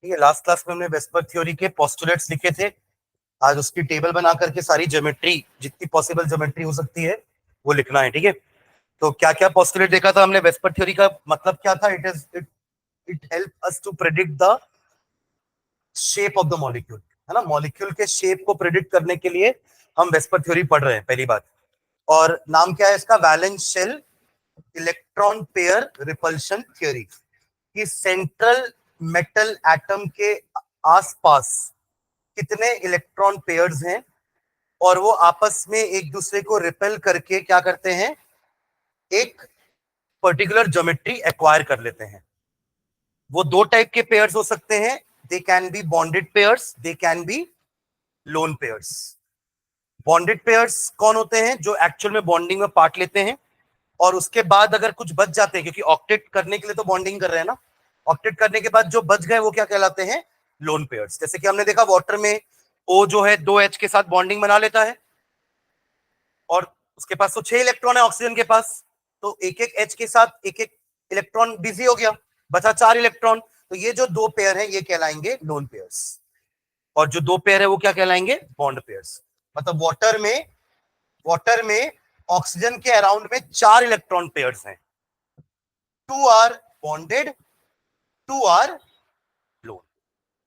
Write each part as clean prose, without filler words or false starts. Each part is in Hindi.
ठीक है, लास्ट क्लास में हमने वेस्पर थ्योरी के पोस्टुलेट्स लिखे थे। आज उसकी टेबल बना करके सारी ज्योमेट्री, जितनी पॉसिबल ज्योमेट्री हो सकती है वो लिखना है। ठीक है, तो क्या क्या पोस्टुलेट देखा था हमने। वेस्पर थ्योरी का मतलब क्या था? It help us to predict the shape of the molecule, है ना। मॉलिक्यूल के शेप को प्रेडिक्ट करने के लिए हम वेस्पर थ्योरी पढ़ रहे हैं, पहली बात। और नाम क्या है इसका? Valence shell electron pair repulsion theory. कि सेंट्रल मेटल एटम के आसपास कितने इलेक्ट्रॉन पेयर्स हैं और वो आपस में एक दूसरे को रिपेल करके क्या करते हैं, एक पर्टिकुलर ज्योमेट्री एक्वायर कर लेते हैं। वो दो टाइप के पेयर्स हो सकते हैं। They can be bonded pairs, they can be lone pairs. Bonded pairs कौन होते हैं? जो एक्चुअल में बॉन्डिंग में पार्ट लेते हैं और उसके बाद अगर कुछ बच जाते हैं, क्योंकि ऑक्टेट करने के लिए तो बॉन्डिंग कर रहे हैं ना, ऑक्टेट करने के बाद जो बच गए वो क्या कहलाते हैं? Lone pairs. जैसे कि हमने देखा वाटर में O जो है 2H के साथ बॉन्डिंग बना लेता है और उसके पास तो 6 इलेक्ट्रॉन है ऑक्सीजन के पास, तो एक एक H के साथ एक एक इलेक्ट्रॉन बिजी हो गया, बचा 4 इलेक्ट्रॉन। तो ये जो दो पेयर है ये कहलाएंगे लोन पेयर्स, और जो दो पेयर है वो क्या कहलाएंगे? Bond pairs. मतलब वाटर में ऑक्सीजन के अराउंड में 4 इलेक्ट्रॉन पेयर्स हैं। 2 आर बॉन्डेड, 2 आर लोन।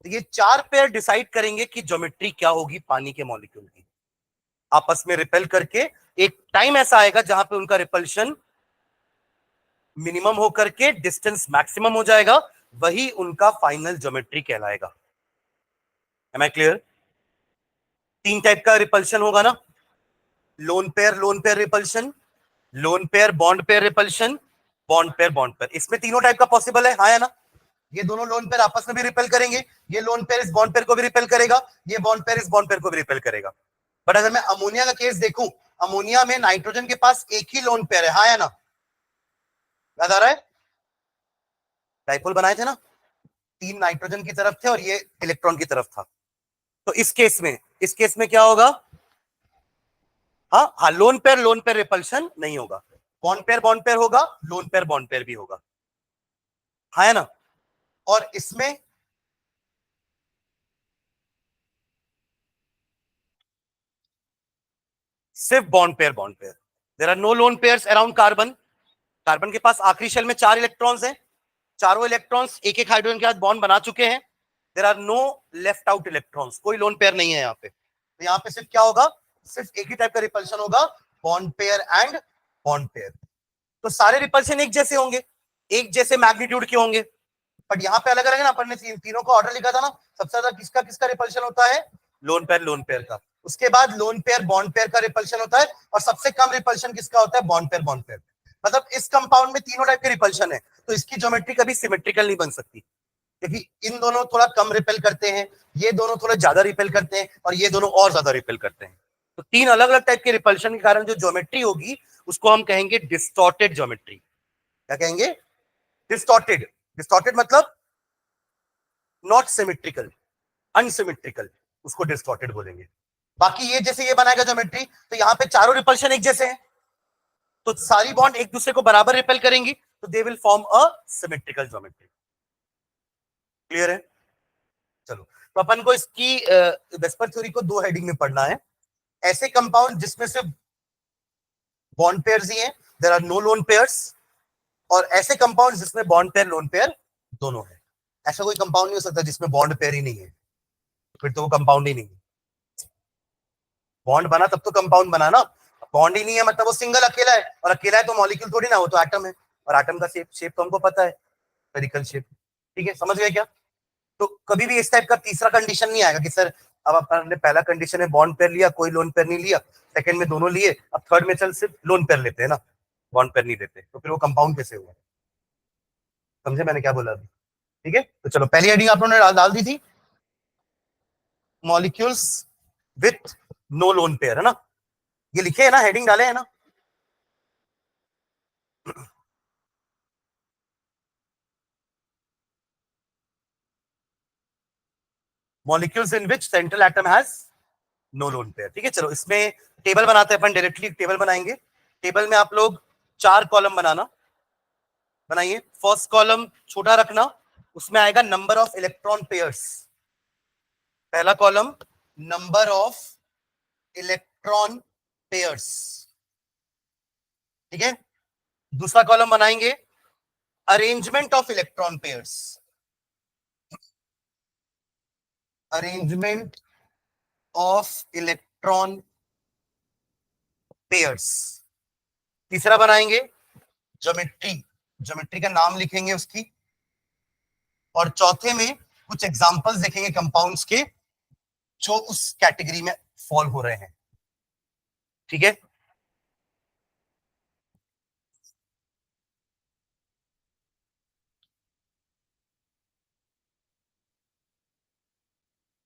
तो ये 4 पेयर डिसाइड करेंगे कि ज्योमेट्री क्या होगी पानी के मॉलिक्यूल की। आपस में रिपेल करके एक टाइम ऐसा आएगा जहां पे उनका रिपल्शन मिनिमम होकर के डिस्टेंस मैक्सिमम हो जाएगा, वही उनका फाइनल ज्योमेट्री कहलाएगा। Am I clear? 3 टाइप का रिपल्शन होगा ना, lone pair repulsion, lone pair repulsion, bond pair. इसमें तीनों टाइप का पॉसिबल है, हाँ या ना? ये दोनों लोन पेयर आपस में भी रिपेल करेंगे, ये लोन पेयर इस बॉन्ड पेयर को भी रिपेल करेगा, ये बॉन्ड पेयर इस बॉन्ड पेयर को भी रिपेल करेगा। बट अगर मैं अमोनिया का केस देखूं, अमोनिया में नाइट्रोजन के पास एक ही लोन पेयर है, हाँ या ना? याद आ रहा है? डाइपोल बनाए थे ना, 3 नाइट्रोजन की तरफ थे और ये इलेक्ट्रॉन की तरफ था। तो इस केस में क्या होगा? हाँ, लोन पेयर रिपल्शन नहीं होगा, बॉन्ड पेयर होगा, लोन पेयर बॉन्ड पेयर भी होगा, हाँ है ना? और इसमें सिर्फ bond pair. There are no lone pairs around carbon. Carbon के पास आखिरी शेल में 4 इलेक्ट्रॉन्स हैं, चारों इलेक्ट्रॉन्स एक एक हाइड्रोजन के साथ बॉन्ड बना चुके हैं। There are no left out electrons, कोई लोन पेयर नहीं है यहाँ पे। तो यहाँ पे सिर्फ क्या होगा? सिर्फ एक ही टाइप का रिपल्शन होगा, bond pair and bond pair. तो सारे रिपल्शन एक जैसे होंगे, एक जैसे मैग्नीट्यूड के होंगे, बट यहाँ पे अलग अलग है ना। अपन ने तीनों का ऑर्डर लिखा था ना, सबसे ज्यादा किसका किसका रिपल्शन होता है? लोन पेयर का। उसके बाद लोन पेयर बॉन्ड पेयर का रिपल्शन होता है, और सबसे कम रिपल्शन किसका होता है? Bond pair. मतलब इस कंपाउंड में तीनों टाइप के रिपल्शन है, तो इसकी ज्योमेट्री कभी सिमेट्रिकल नहीं बन सकती, क्योंकि इन दोनों थोड़ा कम रिपेल करते हैं, ये दोनों थोड़ा ज्यादा रिपेल करते हैं, और ये दोनों और ज्यादा रिपेल करते हैं। तो 3 अलग अलग टाइप के रिपल्शन के कारण जो ज्योमेट्री होगी उसको हम कहेंगे डिस्टॉर्टेड ज्योमेट्री। क्या कहेंगे? डिस्टॉर्टेड मतलब नॉट सिमेट्रिकल, अनसिमेट्रिकल, उसको डिस्टॉर्टेड बोलेंगे। बाकी ये जैसे ये बनाएगा ज्योमेट्री, तो यहाँ पे चारों रिपल्शन एक जैसे हैं, तो सारी बॉन्ड एक दूसरे को बराबर रिपेल करेंगी, तो they will form a symmetrical geometry. Clear है? चलो, तो अपन को इसकी वेस्पर थ्योरी को 2 हेडिंग में पढ़ना है। ऐसे कंपाउंड जिसमें सिर्फ बॉन्ड पेयर्स ही हैं, there are no lone pairs, और ऐसे कंपाउंड जिसमें बॉन्ड पेयर लोन पेयर दोनों है। ऐसा कोई कंपाउंड नहीं हो सकता जिसमें बॉन्ड पेयर ही नहीं है, फिर तो वो कंपाउंड ही नहीं है। बॉन्ड बना तब तो कंपाउंड बना ना, बॉन्ड ही नहीं है मतलब वो सिंगल अकेला है, और अकेला है तो मॉलिक्यूल थोड़ी ना, वो तो एटम है, और एटम का शेप तो हमको पता है, स्फेरिकल शेप। ठीक है, समझ गए क्या? तो कभी भी इस टाइप का तीसरा कंडीशन नहीं आएगा कि सर अब अपन ने पहला कंडीशन है बॉन्ड पेयर लिया, कोई लोन पेयर नहीं लिया, सेकंड में दोनों लिए, अब थर्ड में चल सिर्फ लोन पेयर लेते हैं ना, बॉन्ड पेयर नहीं लेते, तो फिर वो कंपाउंड कैसे हुआ? समझे मैंने क्या बोला अभी? ठीक है, तो चलो पहली हेडिंग आप लोगों ने डाल दी थी, molecules with no lone pair, है ना? ये लिखे है ना, हेडिंग डाले है ना? Molecules in which central atom has no lone pair. ठीक है, चलो इसमें टेबल बनाते हैं अपन, डायरेक्टली टेबल बनाएंगे। टेबल में आप लोग 4 कॉलम बनाइए। फर्स्ट कॉलम छोटा रखना, उसमें आएगा नंबर ऑफ इलेक्ट्रॉन पेयर्स। पहला column number of electron pairs, ठीक है। दूसरा कॉलम बनाएंगे arrangement of electron pairs, arrangement of electron pairs. तीसरा बनाएंगे ज्योमेट्री, ज्योमेट्री का नाम लिखेंगे उसकी। और चौथे में कुछ एग्जांपल्स देखेंगे कंपाउंड्स के जो उस कैटेगरी में फॉल हो रहे हैं, ठीक है।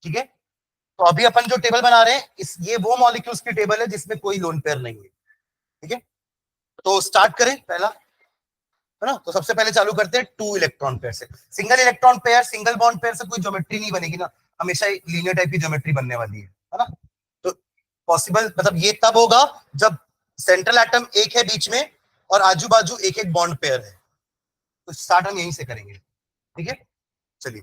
ठीक है, तो अभी अपन जो टेबल बना रहे हैं ये वो मॉलिक्यूल्स की टेबल है जिसमें कोई लोन पेयर नहीं है, ठीक है। तो स्टार्ट करें पहला, है ना। तो सबसे पहले चालू करते हैं 2 इलेक्ट्रॉन पेयर से। Single electron pair, single bond pair से कोई ज्योमेट्री नहीं बनेगी ना, हमेशा लीनियर टाइप की ज्योमेट्री बनने वाली है ना। तो पॉसिबल मतलब ये तब होगा जब सेंट्रल एटम एक है बीच में और आजू बाजू एक एक बॉन्ड पेयर है। तो स्टार्ट हम यहीं से करेंगे, ठीक है। चलिए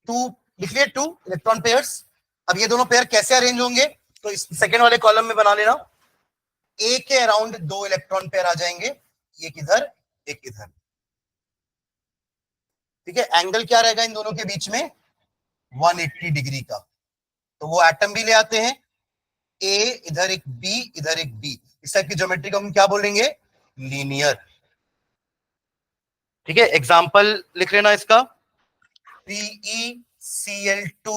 2 लिख लिए, 2 इलेक्ट्रॉन पेयर्स। अब ये दोनों पेयर कैसे अरेंज होंगे, तो इस सेकेंड वाले कॉलम में बना लेना। ए के अराउंड 2 इलेक्ट्रॉन पेयर आ जाएंगे, एक इधर एक इधर, ठीक है। एंगल क्या रहेगा इन दोनों के बीच में, 180 डिग्री का। तो वो एटम भी ले आते हैं, ए इधर एक बी इधर एक बी। इस टाइप की ज्योमेट्री को हम क्या बोलेंगे, लीनियर, ठीक है। एग्जांपल लिख लेना इसका, PeCl2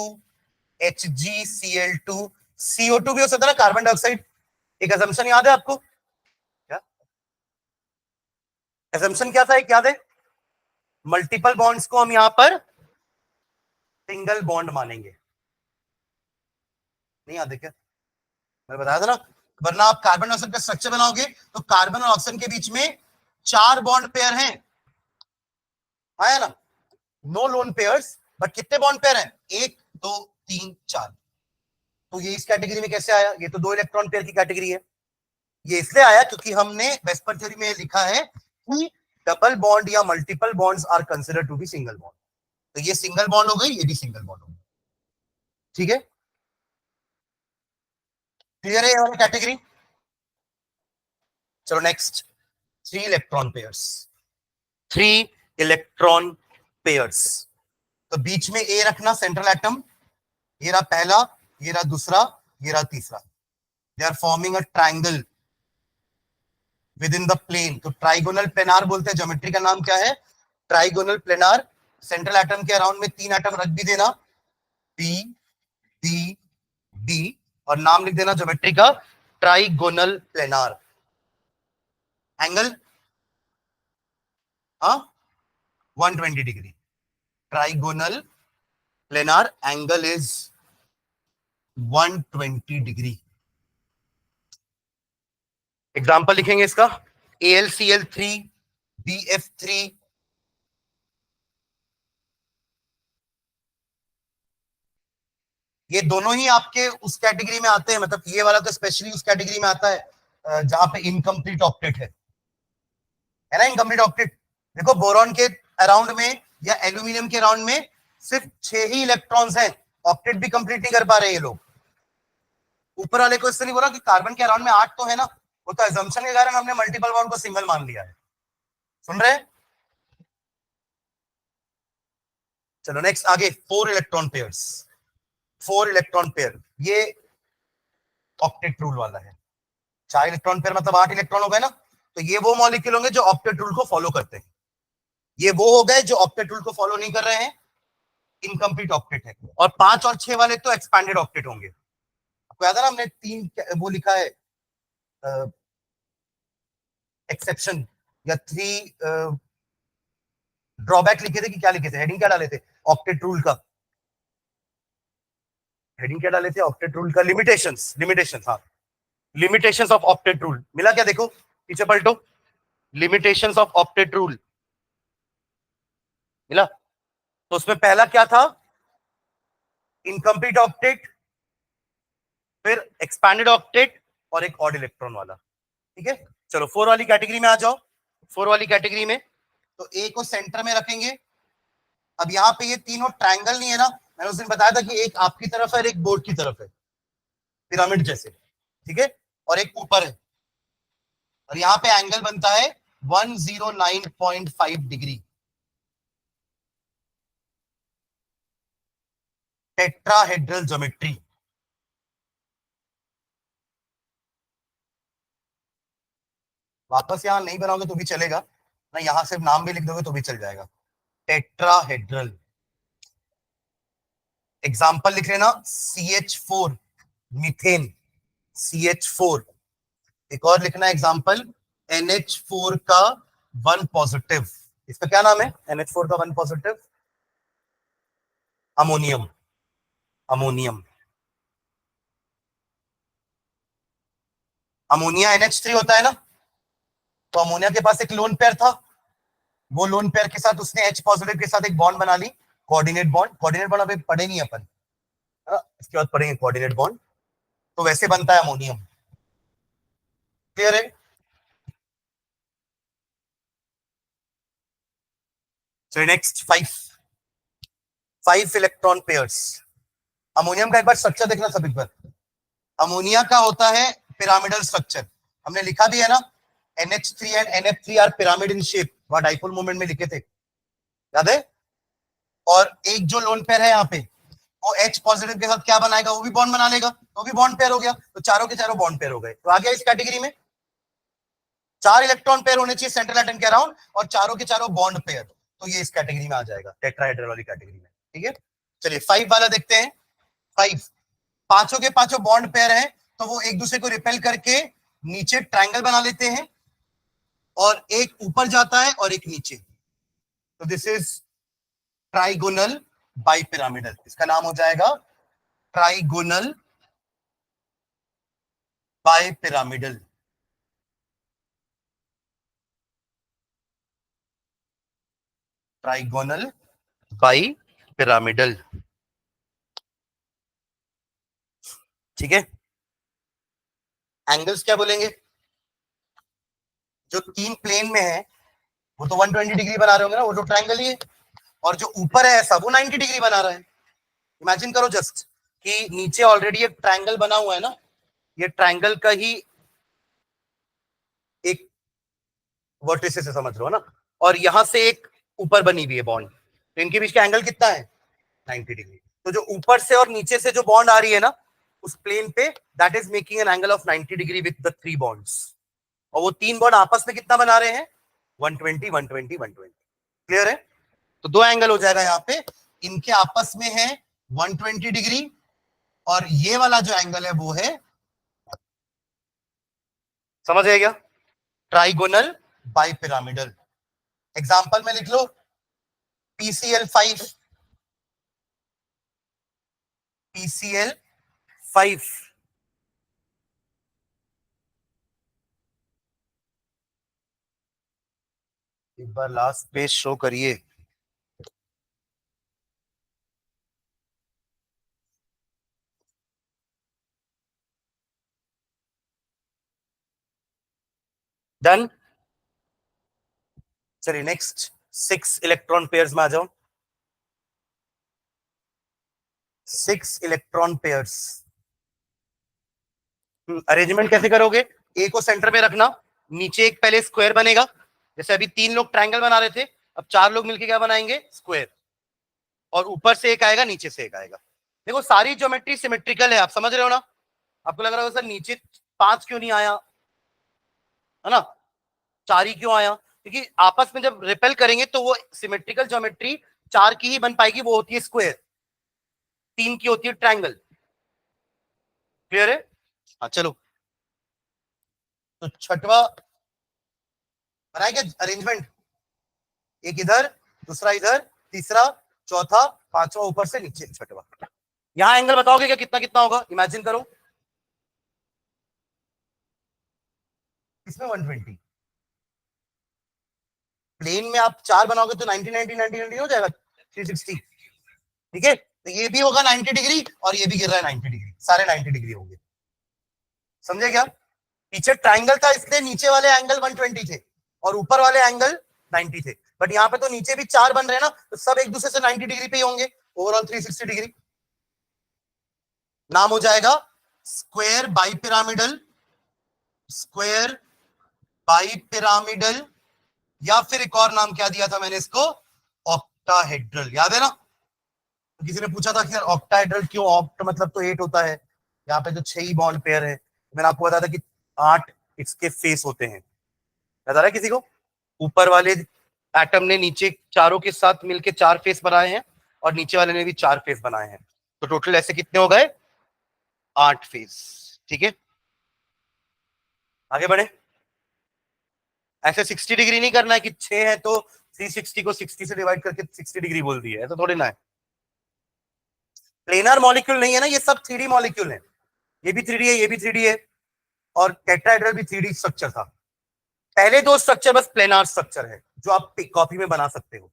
HgCl2, CO2 भी हो सकता है ना, कार्बन डाइऑक्साइड। एक असम्पशन याद है आपको, क्या असम्पशन क्या था, एक याद है, मल्टीपल बॉन्ड्स को हम यहां पर सिंगल बॉन्ड मानेंगे। नहीं याद है क्या, मैंने बताया था ना। वरना आप कार्बन डाइऑक्साइड का स्ट्रक्चर बनाओगे तो कार्बन और ऑक्सीजन के बीच में 4 बॉन्ड पेयर हैं, आया ना, नो लोन पेयर्स, बट कितने बॉन्ड पेयर हैं, 1 2 3 4। तो ये इस कैटेगरी में कैसे आया, ये तो 2 इलेक्ट्रॉन पेयर की कैटेगरी है। ये इसलिए आया क्योंकि हमने वेस्पर थ्योरी में लिखा है कि डबल बॉन्ड या multiple bonds are considered to be single bond. तो ये सिंगल बॉन्ड हो गई, ये भी सिंगल बॉन्ड हो गई, ठीक है। क्लियर है ये वाली कैटेगरी। चलो next, 3 electron pairs, 3 electron pairs. तो बीच में ए रखना सेंट्रल एटम, ये रहा पहला, ये रहा दूसरा, ये रहा तीसरा। They are forming a triangle within the plane. तो ट्राइगोनल प्लेनार बोलते हैं, ज्योमेट्री का नाम क्या है, ट्राइगोनल प्लेनार। सेंट्रल एटम के अराउंड में 3 एटम रख भी देना, पी डी डी, और नाम लिख देना ज्योमेट्री का ट्राइगोनल प्लेनार। एंगल हाँ 120 degree, trigonal planar angle is 120 degree. Example लिखेंगे इसका, AlCl3 BF3, ये दोनों ही आपके उस कैटेगरी में आते हैं, मतलब ये वाला तो स्पेशली उस कैटेगरी में आता है जहां पे इनकम्प्लीट ऑक्टेट है ना, इनकम्प्लीट ऑक्टेट। देखो बोरॉन के अराउंड में या एल्यूमिनियम के अराउंड में सिर्फ 6 ही इलेक्ट्रॉन्स हैं, ऑक्टेट भी कंप्लीट नहीं कर पा रहे ये लोग। ऊपर वाले को इससे नहीं बोला कि कार्बन के अराउंड में 8 तो है ना, वो तो अजम्पशन के कारण हमने मल्टीपल बॉन्ड को सिंगल मान लिया है। सुन रहे हैं, चलो नेक्स्ट आगे, 4 इलेक्ट्रॉन पेयर्स, 4 इलेक्ट्रॉन पेयर, ये ऑक्टेट रूल वाला है। 4 इलेक्ट्रॉन पेयर मतलब 8 इलेक्ट्रॉन हो गए ना। तो ये वो मॉलिक्यूल होंगे जो ऑक्टेट रूल को फॉलो करते हैं, ये वो हो गए जो ऑक्टेट रूल को फॉलो नहीं कर रहे हैं, इनकम्प्लीट ऑक्टेट है। और 5 और 6 वाले तो एक्सपैंडेड ऑक्टेट होंगे। आपको याद है ना, हमने 3 वो लिखा है एक्सेप्शन या 3 ड्रॉबैक लिखे थे कि क्या लिखे थे, हेडिंग क्या डाले थे ऑक्टेट रूल का, हेडिंग क्या डाले थे ऑक्टेट रूल का, लिमिटेशंस, लिमिटेशंस, हाँ लिमिटेशंस ऑफ ऑक्टेट रूल। मिला क्या, देखो पीछे पलटो, लिमिटेशंस ऑफ ऑक्टेट रूल मिला। तो उसमें पहला क्या था, इनकम्प्लीट ऑक्टेट, फिर एक्सपैंडेड ऑक्टेट, और एक ऑड इलेक्ट्रॉन वाला, ठीक है। चलो 4 वाली कैटेगरी में आ जाओ। 4 वाली कैटेगरी में तो ए को सेंटर में रखेंगे। अब यहाँ पे ये तीनों ट्रायंगल नहीं है ना, मैंने उस दिन बताया था कि एक आपकी तरफ है और एक बोर्ड की तरफ है, पिरामिड जैसे, ठीक है, और एक ऊपर है, और यहाँ पे एंगल बनता है 109.5 डिग्री। Tetrahedral geometry. वापस यहां नहीं बनाओगे तो भी चलेगा ना, यहां से नाम भी लिख दोगे तो भी चल जाएगा। टेट्राहेड्रल। एग्जाम्पल लिख लेना, CH4 मीथेन, CH4। एक और लिखना एग्जाम्पल, NH4 का 1 पॉजिटिव। इसका क्या नाम है? NH4 का 1 positive ammonium. Ammonium. Ammonia NH3 होता है ना, तो अमोनिया के पास एक लोन पेयर था, वो लोन पेयर के साथ उसने H पॉजिटिव के साथ एक बॉन्ड बना ली, कोऑर्डिनेट बॉन्ड। कोऑर्डिनेट बॉन्ड अभी पढ़े नहीं अपन, है ना? इसके बाद पढ़ेंगे कोऑर्डिनेट बॉन्ड। तो वैसे बनता है अमोनियम। क्लियर है? So next 5 electron pairs. Ammonium का एक बार स्ट्रक्चर देखना सभी पर। अमोनिया का होता है पिरामिडल स्ट्रक्चर, हमने लिखा भी है ना, NH3 and NF3 are pyramid in shape, वहां डाइपोल मोमेंट में लिखे थे, याद है? और एक जो लोन पेयर है यहाँ पे, वो H पॉजिटिव के साथ क्या बनाएगा? वो भी बॉन्ड बना लेगा, तो भी बॉन्ड पेयर हो गया, तो चारों के चारों बॉन्ड पेयर हो गए। तो आ गया इस कैटेगरी में 4 इलेक्ट्रॉन पेयर होने चाहिए सेंट्रल एटम के अराउंड, और चारों के चारों बॉन्ड पेयर, तो ये इस कैटेगरी में आ जाएगा, टेट्राहेड्रल वाली कैटेगरी में। ठीक है, चलिए 5 वाला देखते हैं। 5 पांचों के पांचों बॉन्ड पेयर हैं, तो वो एक दूसरे को रिपेल करके नीचे ट्रायंगल बना लेते हैं, और एक ऊपर जाता है और एक नीचे, तो दिस इज ट्राइगोनल बाइपिरामिडल। इसका नाम हो जाएगा ट्राइगोनल बाइपिरामिडल। ट्राइगोनल बाइपिरामिडल, ठीक है। एंगल्स क्या बोलेंगे? जो 3 प्लेन में है वो तो 120 डिग्री बना रहे होंगे ना, वो जो ट्रायंगल ही है, और जो ऊपर है ऐसा वो 90 डिग्री बना रहा है। इमेजिन करो जस्ट कि नीचे ऑलरेडी एक ट्रायंगल बना हुआ है ना, ये ट्रायंगल का ही एक वर्टिसेस से समझ रहे हो ना, और यहां से एक ऊपर बनी हुई है बॉन्ड, तो इनके बीच का एंगल कितना है? 90 डिग्री। तो जो ऊपर से और नीचे से जो बॉन्ड आ रही है ना उस प्लेन पे, that is making an angle of 90 degree with the 3 bonds, और वो 3 बॉन्ड आपस में कितना बना रहे हैं? 120 120 120। क्लियर है? तो 2 एंगल हो जाएगा यहाँ पे, इनके आपस में है 120 डिग्री, और ये वाला जो एंगल है वो है, समझ आया क्या? Trigonal bipyramidal. एग्जांपल में लिख लो, PCl5, PCl5। एक बार लास्ट पेज शो करिए। डन। चलिए नेक्स्ट 6 इलेक्ट्रॉन पेयर्स में आ जाओ। 6 इलेक्ट्रॉन पेयर्स। अरेंजमेंट कैसे करोगे? ए को सेंटर में रखना, नीचे एक पहले स्क्वायर बनेगा, जैसे अभी 3 लोग ट्रायंगल बना रहे थे, अब 4 लोग मिलकर क्या बनाएंगे? स्क्वायर। और ऊपर से एक आएगा, नीचे से एक आएगा। देखो सारी ज्योमेट्री सिमेट्रिकल है, आप समझ रहे हो ना? आपको लग रहा होगा सर नीचे 5 क्यों नहीं आया, है ना, 4 ही क्यों आया? क्योंकि आपस में जब रिपेल करेंगे तो वो सिमेट्रिकल ज्योमेट्री 4 की ही बन पाएगी, वो होती है स्क्वायर, 3 की होती है ट्रायंगल। क्लियर है? हाँ चलो, तो छठवा बनाएंगे अरेंजमेंट, एक इधर, दूसरा इधर, तीसरा, चौथा, पांचवा ऊपर से नीचे, छठवा। यहां एंगल बताओगे क्या कितना कितना होगा? इमेजिन करो, इसमें 120, प्लेन में आप 4 बनाओगे तो 90 90 90 90 हो जाएगा, 360। ठीक है, तो ये भी होगा 90 डिग्री, और ये भी गिर रहा है 90 डिग्री, सारे 90 डिग्री होंगे। समझे क्या? पीछे ट्राइंगल था इसलिए नीचे वाले एंगल 120 थे, और ऊपर वाले एंगल 90 थे, बट यहाँ पे तो नीचे भी 4 बन रहे हैं ना, तो सब एक दूसरे से 90 डिग्री पे ही होंगे, ओवरऑल 360 डिग्री। नाम हो जाएगा स्क्वायर बाइपिरामिडल, स्क्वायर बाइपिरामिडल, या फिर एक और नाम क्या दिया था मैंने इसको, ऑक्टाहेड्रल। याद है ना, तो किसी ने पूछा था कि यार ऑक्टाहेड्रल क्यों, ऑक्ट मतलब तो 8 होता है, यहाँ पे तो 6 ही बॉन्ड पेयर है। मैंने आपको बताया था कि 8 इसके फेस होते हैं, याद आ रहा है किसी को? ऊपर वाले एटम ने नीचे चारों के साथ मिलके 4 फेस बनाए हैं, और नीचे वाले ने भी 4 फेस बनाए हैं, तो टोटल ऐसे कितने हो गए, 8 फेस। ठीक है, आगे बढ़े। ऐसे 60 डिग्री नहीं करना है कि 6 है तो 360 को 60 से डिवाइड करके 60 डिग्री बोल दिया है, तो थोड़ी ना है। प्लेनर मॉलिक्यूल नहीं है ना, ये सब 3D मॉलिक्यूल है, ये भी 3D है, ये भी 3D है, और टेट्राहेड्रल भी 3D स्ट्रक्चर था। पहले 2 स्ट्रक्चर बस प्लेनार स्ट्रक्चर है, जो आप कॉपी में बना सकते हो,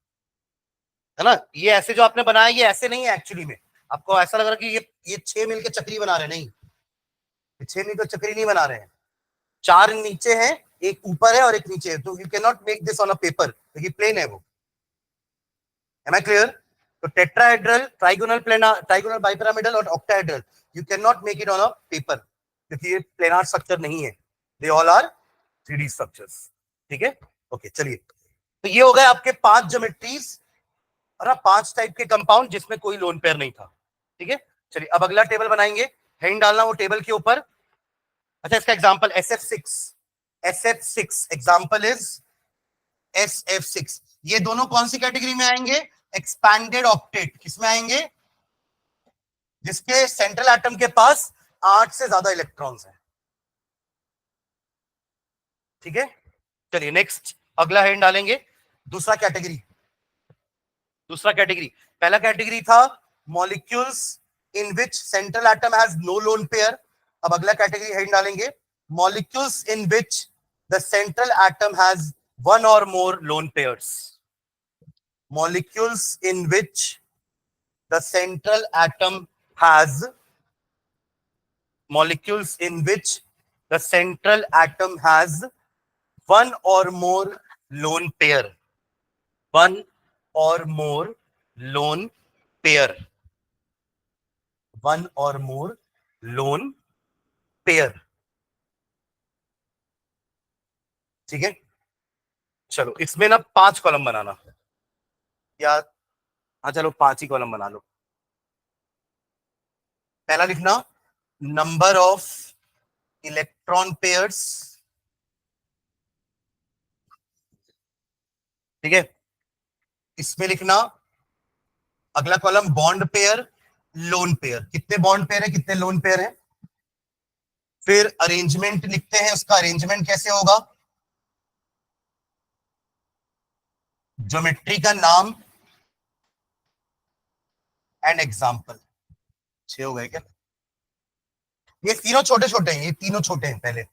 है ना। ये ऐसे जो आपने बनाया ये ऐसे नहीं है एक्चुअली में, आपको ऐसा लग रहा है कि ये 6 मिलकर चक्री बना रहे हैं, नहीं, ये 6 मिलकर चक्री नहीं बना रहे हैं, 4 नीचे है, एक ऊपर है और एक नीचे है, तो you can not make this on a paper, क्योंकि प्लेन है वो। Am I clear? तो tetrahedral, trigonal planar, trigonal bipyramidal और octahedral, you can not make it on a paper, क्योंकि ये प्लेनार स्ट्रक्चर नहीं है, they all are 3D structures. ठीक है, ओके, चलिए। तो ये हो गए आपके 5 ज्योमेट्रीज और 5 टाइप के कंपाउंड जिसमें कोई लोन पेयर नहीं था। ठीक है, चलिए अब अगला टेबल बनाएंगे, हैंड डालना वो टेबल के ऊपर। अच्छा, इसका example SF6, SF6 example is SF6। ये दोनों कौन सी कैटेगरी में आएंगे, एक्सपैंडेड ऑक्टेट। किसमें आएंगे, जिसके सेंट्रल एटम के पास 8 से ज्यादा इलेक्ट्रॉन्स हैं। ठीक है, चलिए नेक्स्ट अगला हैंड डालेंगे, दूसरा कैटेगरी। दूसरा कैटेगरी, पहला कैटेगरी था molecules in which central atom has no lone pair. अब अगला कैटेगरी हैंड डालेंगे, molecules in which the central atom has 1 or more lone pairs. Molecules in which the central atom has, molecules in which the central atom has 1 or more lone pair, 1 or more lone pair, 1 or more lone pair। ठीक है, चलो इसमें ना 5 कॉलम बनाना, या हाँ चलो 5 ही कॉलम बना लो। पहला लिखना नंबर ऑफ इलेक्ट्रॉन पेयर्स। ठीक है, इसमें लिखना अगला column bond pair, lone pair, कितने बॉन्ड पेयर है, कितने लोन पेयर है। फिर अरेंजमेंट लिखते हैं, उसका अरेंजमेंट कैसे होगा, ज्योमेट्री का नाम एंड एग्जाम्पल। 6 हो गए क्या? ये तीनों छोटे छोटे हैं, ये तीनों छोटे हैं, पहले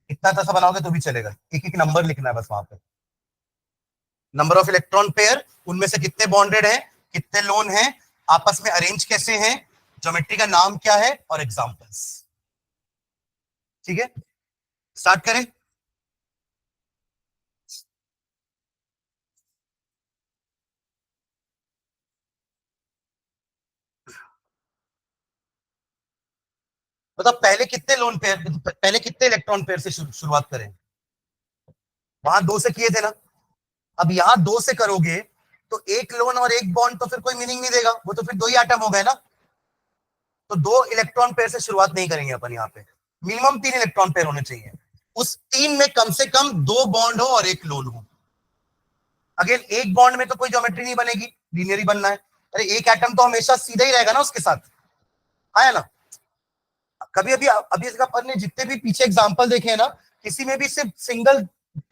इतना सा बनाओगे तो भी चलेगा, एक एक नंबर लिखना है बस वहां पे। नंबर ऑफ इलेक्ट्रॉन पेयर, उनमें से कितने बॉन्डेड हैं, कितने लोन हैं, आपस में अरेंज कैसे हैं, ज्योमेट्री का नाम क्या है, और एग्जांपल्स। ठीक है, स्टार्ट करें। मतलब पहले कितने लोन पेयर, पहले कितने इलेक्ट्रॉन पेयर से शुरुआत करें, वहां 2 से किए थे ना, अब यहां 2 से करोगे तो एक लोन और एक बॉन्ड, तो फिर कोई मीनिंग नहीं देगा, वो तो फिर 2 ही एटम हो गए ना। तो 2 इलेक्ट्रॉन पेयर से शुरुआत नहीं करेंगे अपन, यहाँ पे मिनिमम 3 इलेक्ट्रॉन पेयर होने चाहिए, उस 3 में कम से कम 2 बॉन्ड हो और एक लोन हो। अगेन एक बॉन्ड में तो कोई ज्योमेट्री नहीं बनेगी, लीनियर ही बनना है, अरे एक एटम तो हमेशा सीधा ही रहेगा ना उसके साथ, आया ना। कभी अभी अभी अपन ने जितने भी पीछे एग्जांपल देखे हैं ना, किसी में भी सिर्फ सिंगल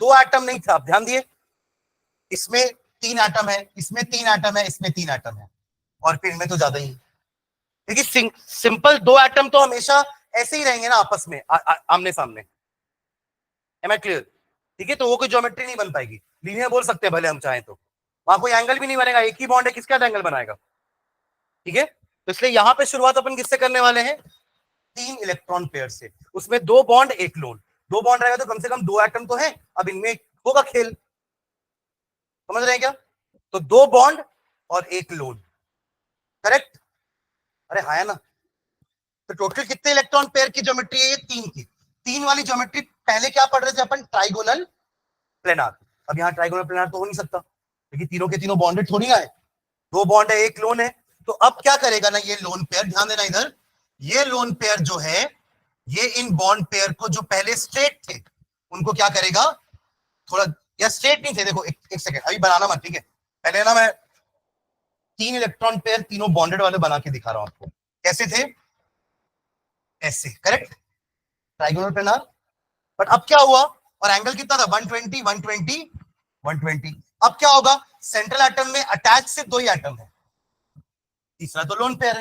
2 एटम नहीं था, आप ध्यान दिए, इसमें 3 एटम है, इसमें 3 एटम है, इसमें 3 एटम है, और फिर इनमें तो ज्यादा ही, क्योंकि सिंपल 2 एटम तो हमेशा ऐसे ही रहेंगे ना आपस में, आमने सामने। Am I clear? ठीक है, तो वो कोई ज्योमेट्री नहीं बन पाएगी, लीनियर बोल सकते हैं भले हम चाहें तो, वहां कोई एंगल भी नहीं बनेगा, एक ही बॉन्ड है, किसका एंगल बनाएगा। ठीक है, तो इसलिए यहां पे शुरुआत अपन किससे करने वाले हैं, 3 इलेक्ट्रॉन पेयर से, उसमें 2 बॉन्ड एक लोन, 2 बॉन्ड रहेगा तो कम से कम 2 एटम तो है, अब इनमें होगा खेल। समझ रहे हैं क्या? तो 2 बॉन्ड और 1 लोन, करेक्ट? अरे हाँ है ना? तो टोटल कितने इलेक्ट्रॉन पेयर की ज्योमेट्री है? ये 3 की। 3 वाली ज्योमेट्री पहले क्या पढ़ रहे थे अपन? Trigonal planar. अब यहाँ ट्राइगोनल प्लेनार तो हो नहीं सकता क्योंकि तीनों के तीनों बॉन्डेड थोड़ी ना है, 2 बॉन्ड है 1 लोन है। तो अब क्या करेगा ना ये लोन पेयर, ध्यान देना इधर, ये लोन पेयर जो है ये इन बॉन्ड पेयर को जो पहले स्ट्रेट थे उनको क्या करेगा, थोड़ा, या स्ट्रेट नहीं थे, देखो एक सेकेंड अभी बनाना मत, ठीक है? पहले ना मैं 3 इलेक्ट्रॉन पेयर तीनों बॉन्डेड वाले बना के दिखा रहा हूं आपको। कैसे थे? ऐसे, करेक्ट? Trigonal planar. बट अब क्या हुआ, और एंगल कितना था? 120 120 120। अब क्या होगा, सेंट्रल एटम में अटैच सिर्फ 2 ही एटम है, तीसरा तो लोन पेयर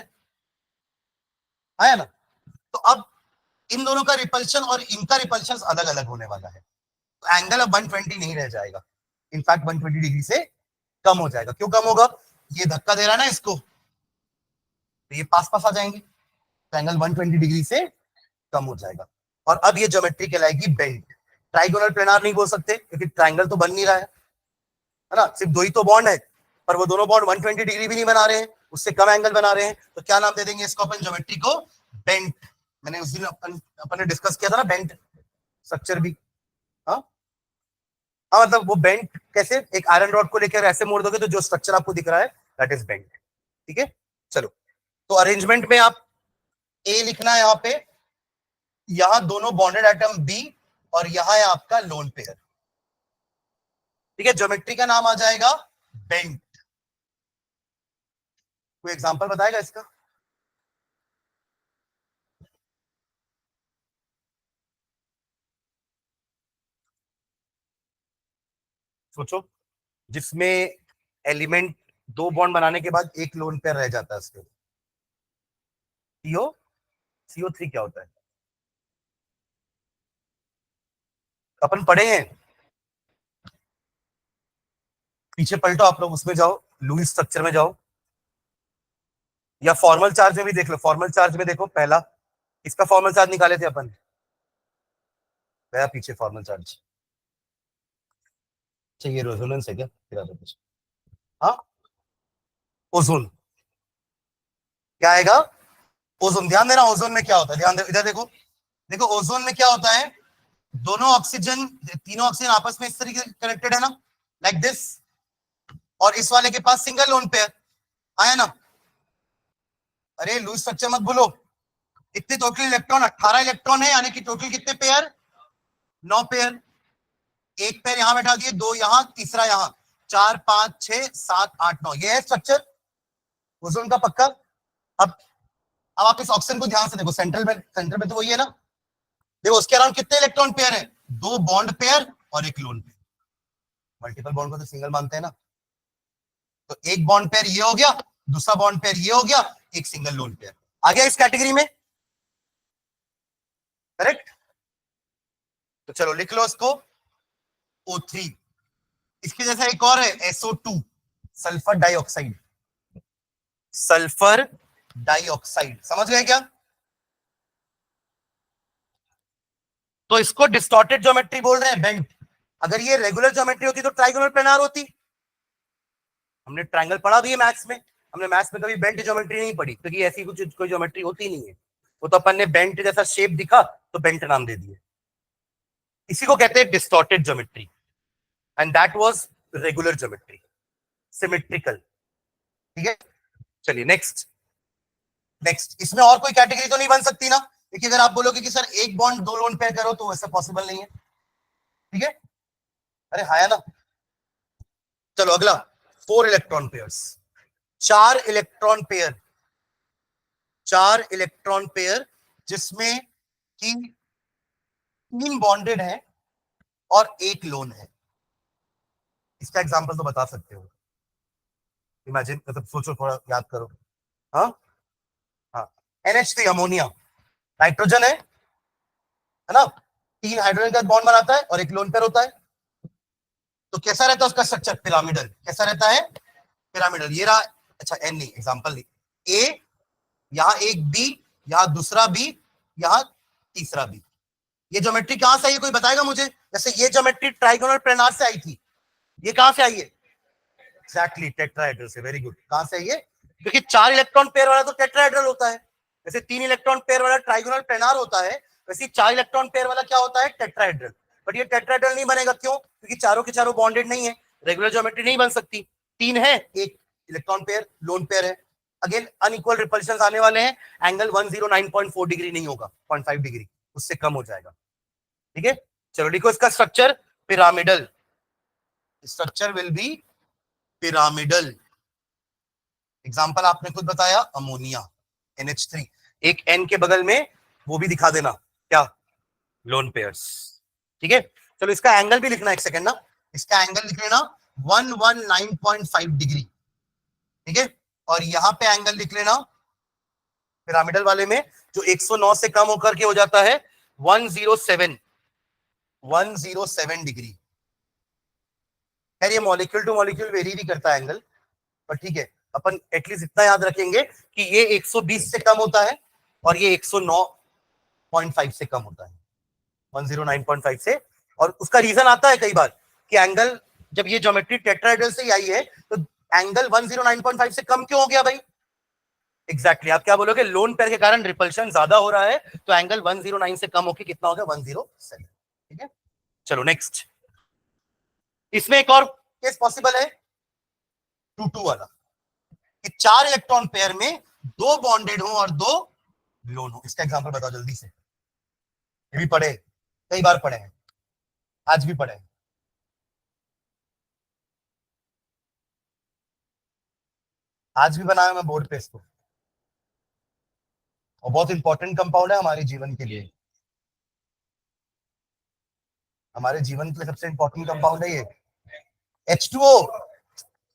है ना? तो अब इन दोनों का रिपल्शन और इनका रिपल्शन अलग अलग होने वाला है, तो एंगल अब 120 नहीं रह जाएगा, इनफैक्ट 120 डिग्री से कम हो जाएगा। क्यों कम होगा? ये धक्का दे रहा है ना इसको, तो ये पास पास आ जाएंगे, तो एंगल 120 डिग्री से कम हो जाएगा। और अब ये ज्योमेट्री कहलाएगी बेंट। ट्राइगोनल प्लेनार नहीं बोल सकते क्योंकि ट्राइंगल तो बन नहीं रहा है ना? सिर्फ 2 ही तो बॉन्ड है, पर वो दोनों बॉन्ड 120 डिग्री भी नहीं बना रहे हैं, उससे कम एंगल बना रहे हैं, तो क्या नाम दे देंगे इसको अपन? ज्योमेट्री को बेंट। मैंने उस दिन अपन ने डिस्कस किया था ना बेंट स्ट्रक्चर भी। हाँ हाँ, मतलब वो बेंट कैसे, एक आयरन रॉड को लेकर ऐसे मोड़ दोगे तो जो स्ट्रक्चर आपको दिख रहा है दैट इज बेंट, ठीक है? चलो, तो अरेंजमेंट में आप ए लिखना है यहाँ पे, यहां दोनों बॉन्डेड एटम बी और यहां है आपका लोन पेयर, ठीक है? ज्योमेट्री का नाम आ जाएगा बेंट। कोई एग्जांपल बताएगा इसका? सोचो, जिसमें एलिमेंट 2 बॉन्ड बनाने के बाद 1 लोन पेयर रह जाता है उसके, सीओ CO3 क्या होता है? अपन पढ़े हैं, पीछे पलटो आप लोग, उसमें जाओ, लुईस स्ट्रक्चर में जाओ, या फॉर्मल चार्ज में भी देख लो। फॉर्मल चार्ज में देखो, पहला इसका फॉर्मल चार्ज निकाले थे अपन, गया पीछे फॉर्मल चार्ज। चाहिए रेजोनेंस है क्या फिर कुछ? हाँ, ओजोन। क्या आएगा? ओजोन। ध्यान देना, ओजोन में क्या होता है, ध्यान दे इधर देखो, देखो ओजोन में क्या होता है, दोनों ऑक्सीजन, तीनों ऑक्सीजन आपस में इस तरीके से कनेक्टेड है ना, लाइक दिस, और इस वाले के पास सिंगल लोन पेयर आया ना। अरे लूज स्ट्रक्चर मत भूलो, कितने टोटल इलेक्ट्रॉन? 18 इलेक्ट्रॉन है, यानी कि टोटल कितने पेयर? 9 पेयर। एक पेयर यहां बैठा दिए, 2 यहां, तीसरा यहां, 4 5 6 7 8 9, ये है स्ट्रक्चर ओजोन का पक्का। अब अब आप इस ऑक्सीजन को ध्यान से देखो, सेंट्रल में तो वही है ना, देखो उसके अराउंड कितने इलेक्ट्रॉन पेयर है? 2 बॉन्ड पेयर और 1 लोन पेयर। मल्टीपल बॉन्ड को तो सिंगल मानते हैं ना, तो एक बॉन्ड पेयर ये हो गया, दूसरा बॉन्ड पेयर ये हो गया, एक सिंगल लोन पेयर आ गया इस कैटेगरी में, करेक्ट? तो चलो लिख लो इसको O3। इसके जैसा एक और है SO2, sulphur dioxide. Sulphur dioxide, समझ गए क्या? तो इसको डिस्टॉर्टेड ज्योमेट्री बोल रहे हैं, बेंट। अगर ये रेगुलर ज्योमेट्री होती तो ट्राइगोनल प्लेनार होती। हमने ट्रायंगल पढ़ा भी है मैथ्स में, हमने मैथ्स में कभी बेंट ज्योमेट्री नहीं पढ़ी क्योंकि ऐसी कुछ कोई ज्योमेट्री होती नहीं है। वो तो अपन ने बेंट जैसा शेप दिखा तो बेंट नाम दे दिए। इसी को कहते हैं distorted geometry, and that was regular geometry, symmetrical, ठीक है? चलिए नेक्स्ट। नेक्स्ट, इसमें और कोई कैटेगरी तो नहीं बन सकती ना, क्योंकि अगर आप बोलोगे कि सर एक बॉन्ड 2 लोन पेयर करो तो वैसा पॉसिबल नहीं है, ठीक है? अरे हाँ ना। चलो अगला, 4 electron pairs, 4 electron pair, 4 electron pair जिसमें कि 3 बॉन्डेड है और 1 लोन है। इसका एग्जांपल तो बता सकते हो, इमेजिन, मतलब सोचो, थोड़ा याद करो। हाँ हाँ, NH3 अमोनिया, नाइट्रोजन है ना, 3 हाइड्रोजन का बॉन्ड बनाता है और 1 लोन पेयर होता है। तो कैसा रहता है उसका स्ट्रक्चर? पिरामिडल। कैसा रहता है? पिरामिडल। ये रहा, अच्छा एन नहीं, एग्जांपल नहीं, ए, यहां एक बी, यहां दूसरा बी, यहां तीसरा बी। ये ज्योमेट्री कहां से आई है, कोई बताएगा मुझे? जैसे ये ज्योमेट्री ट्राइगोनल प्लेनार से आई थी, ये कहां से आई है? एग्जैक्टली टेट्राहेड्रल से, वेरी गुड। कहां से है ये? क्योंकि 4 इलेक्ट्रॉन पेयर वाला तो टेट्राहेड्रल होता है, जैसे 3 इलेक्ट्रॉन पेयर वाला ट्राइगोनल प्लेनार होता है, वैसे 4 इलेक्ट्रॉन पेयर वाला क्या होता है? टेट्राहेड्रल। बट ये टेट्राहेड्रल नहीं बनेगा, क्यों? क्योंकि चारों के चारों बॉन्डेड नहीं है, रेगुलर ज्योमेट्री नहीं बन सकती। 3 है, एक इलेक्ट्रॉन पेयर लोन पेयर है, अगेन अनइक्वल रिपल्शन आने वाले हैं, एंगल 109.4 डिग्री नहीं होगा, 0.5 डिग्री, उससे कम हो जाएगा। ठीक है, चलो लिखो इसका structure, pyramidal. Structure will be pyramidal. Example आपने खुद बताया, अमोनिया NH3, एक N के बगल में वो भी दिखा देना, क्या? Lone pairs. ठीक है, चलो इसका एंगल भी लिखना, एक सेकंड ना, इसका एंगल लिख लेना 119.5 डिग्री। ठीक है, और यहां पे एंगल लिख लेना पिरामिडल वाले में, जो 109 से कम होकर के हो जाता है 107 डिग्री। खैर ये मॉलिक्यूल टू मॉलिक्यूल वेरी भी करता है एंगल, पर ठीक है, अपन एटलीस्ट इतना याद रखेंगे कि ये 120 से कम होता है और ये 109.5 से कम होता है, 109.5 से। और उसका रीजन आता है कई बार कि एंगल, जब ये ज्योमेट्री टेट्राहेड्रल से ही आई है तो एंगल 109.5 से कम क्यों हो गया भाई? एग्जैक्टली, आप क्या बोलोगे? लोन पेयर के कारण रिपल्शन ज्यादा हो रहा है, तो एंगल 109 से कम होकर कितना हो गया? 107। ठीक है, चलो नेक्स्ट। इसमें एक और केस पॉसिबल है, 2-2 वाला, कि 4 इलेक्ट्रॉन पेयर में 2 बॉन्डेड हो और 2 लोन हो। इसका एग्जांपल बताओ जल्दी से। ये भी पढ़े, कई बार पढ़े हैं, आज भी पढ़े, आज भी बनाया मैं बोर्ड पे इसको, और बहुत इंपॉर्टेंट कंपाउंड है हमारे जीवन के लिए, हमारे जीवन के लिए सबसे इंपॉर्टेंट कंपाउंड है ये H2O।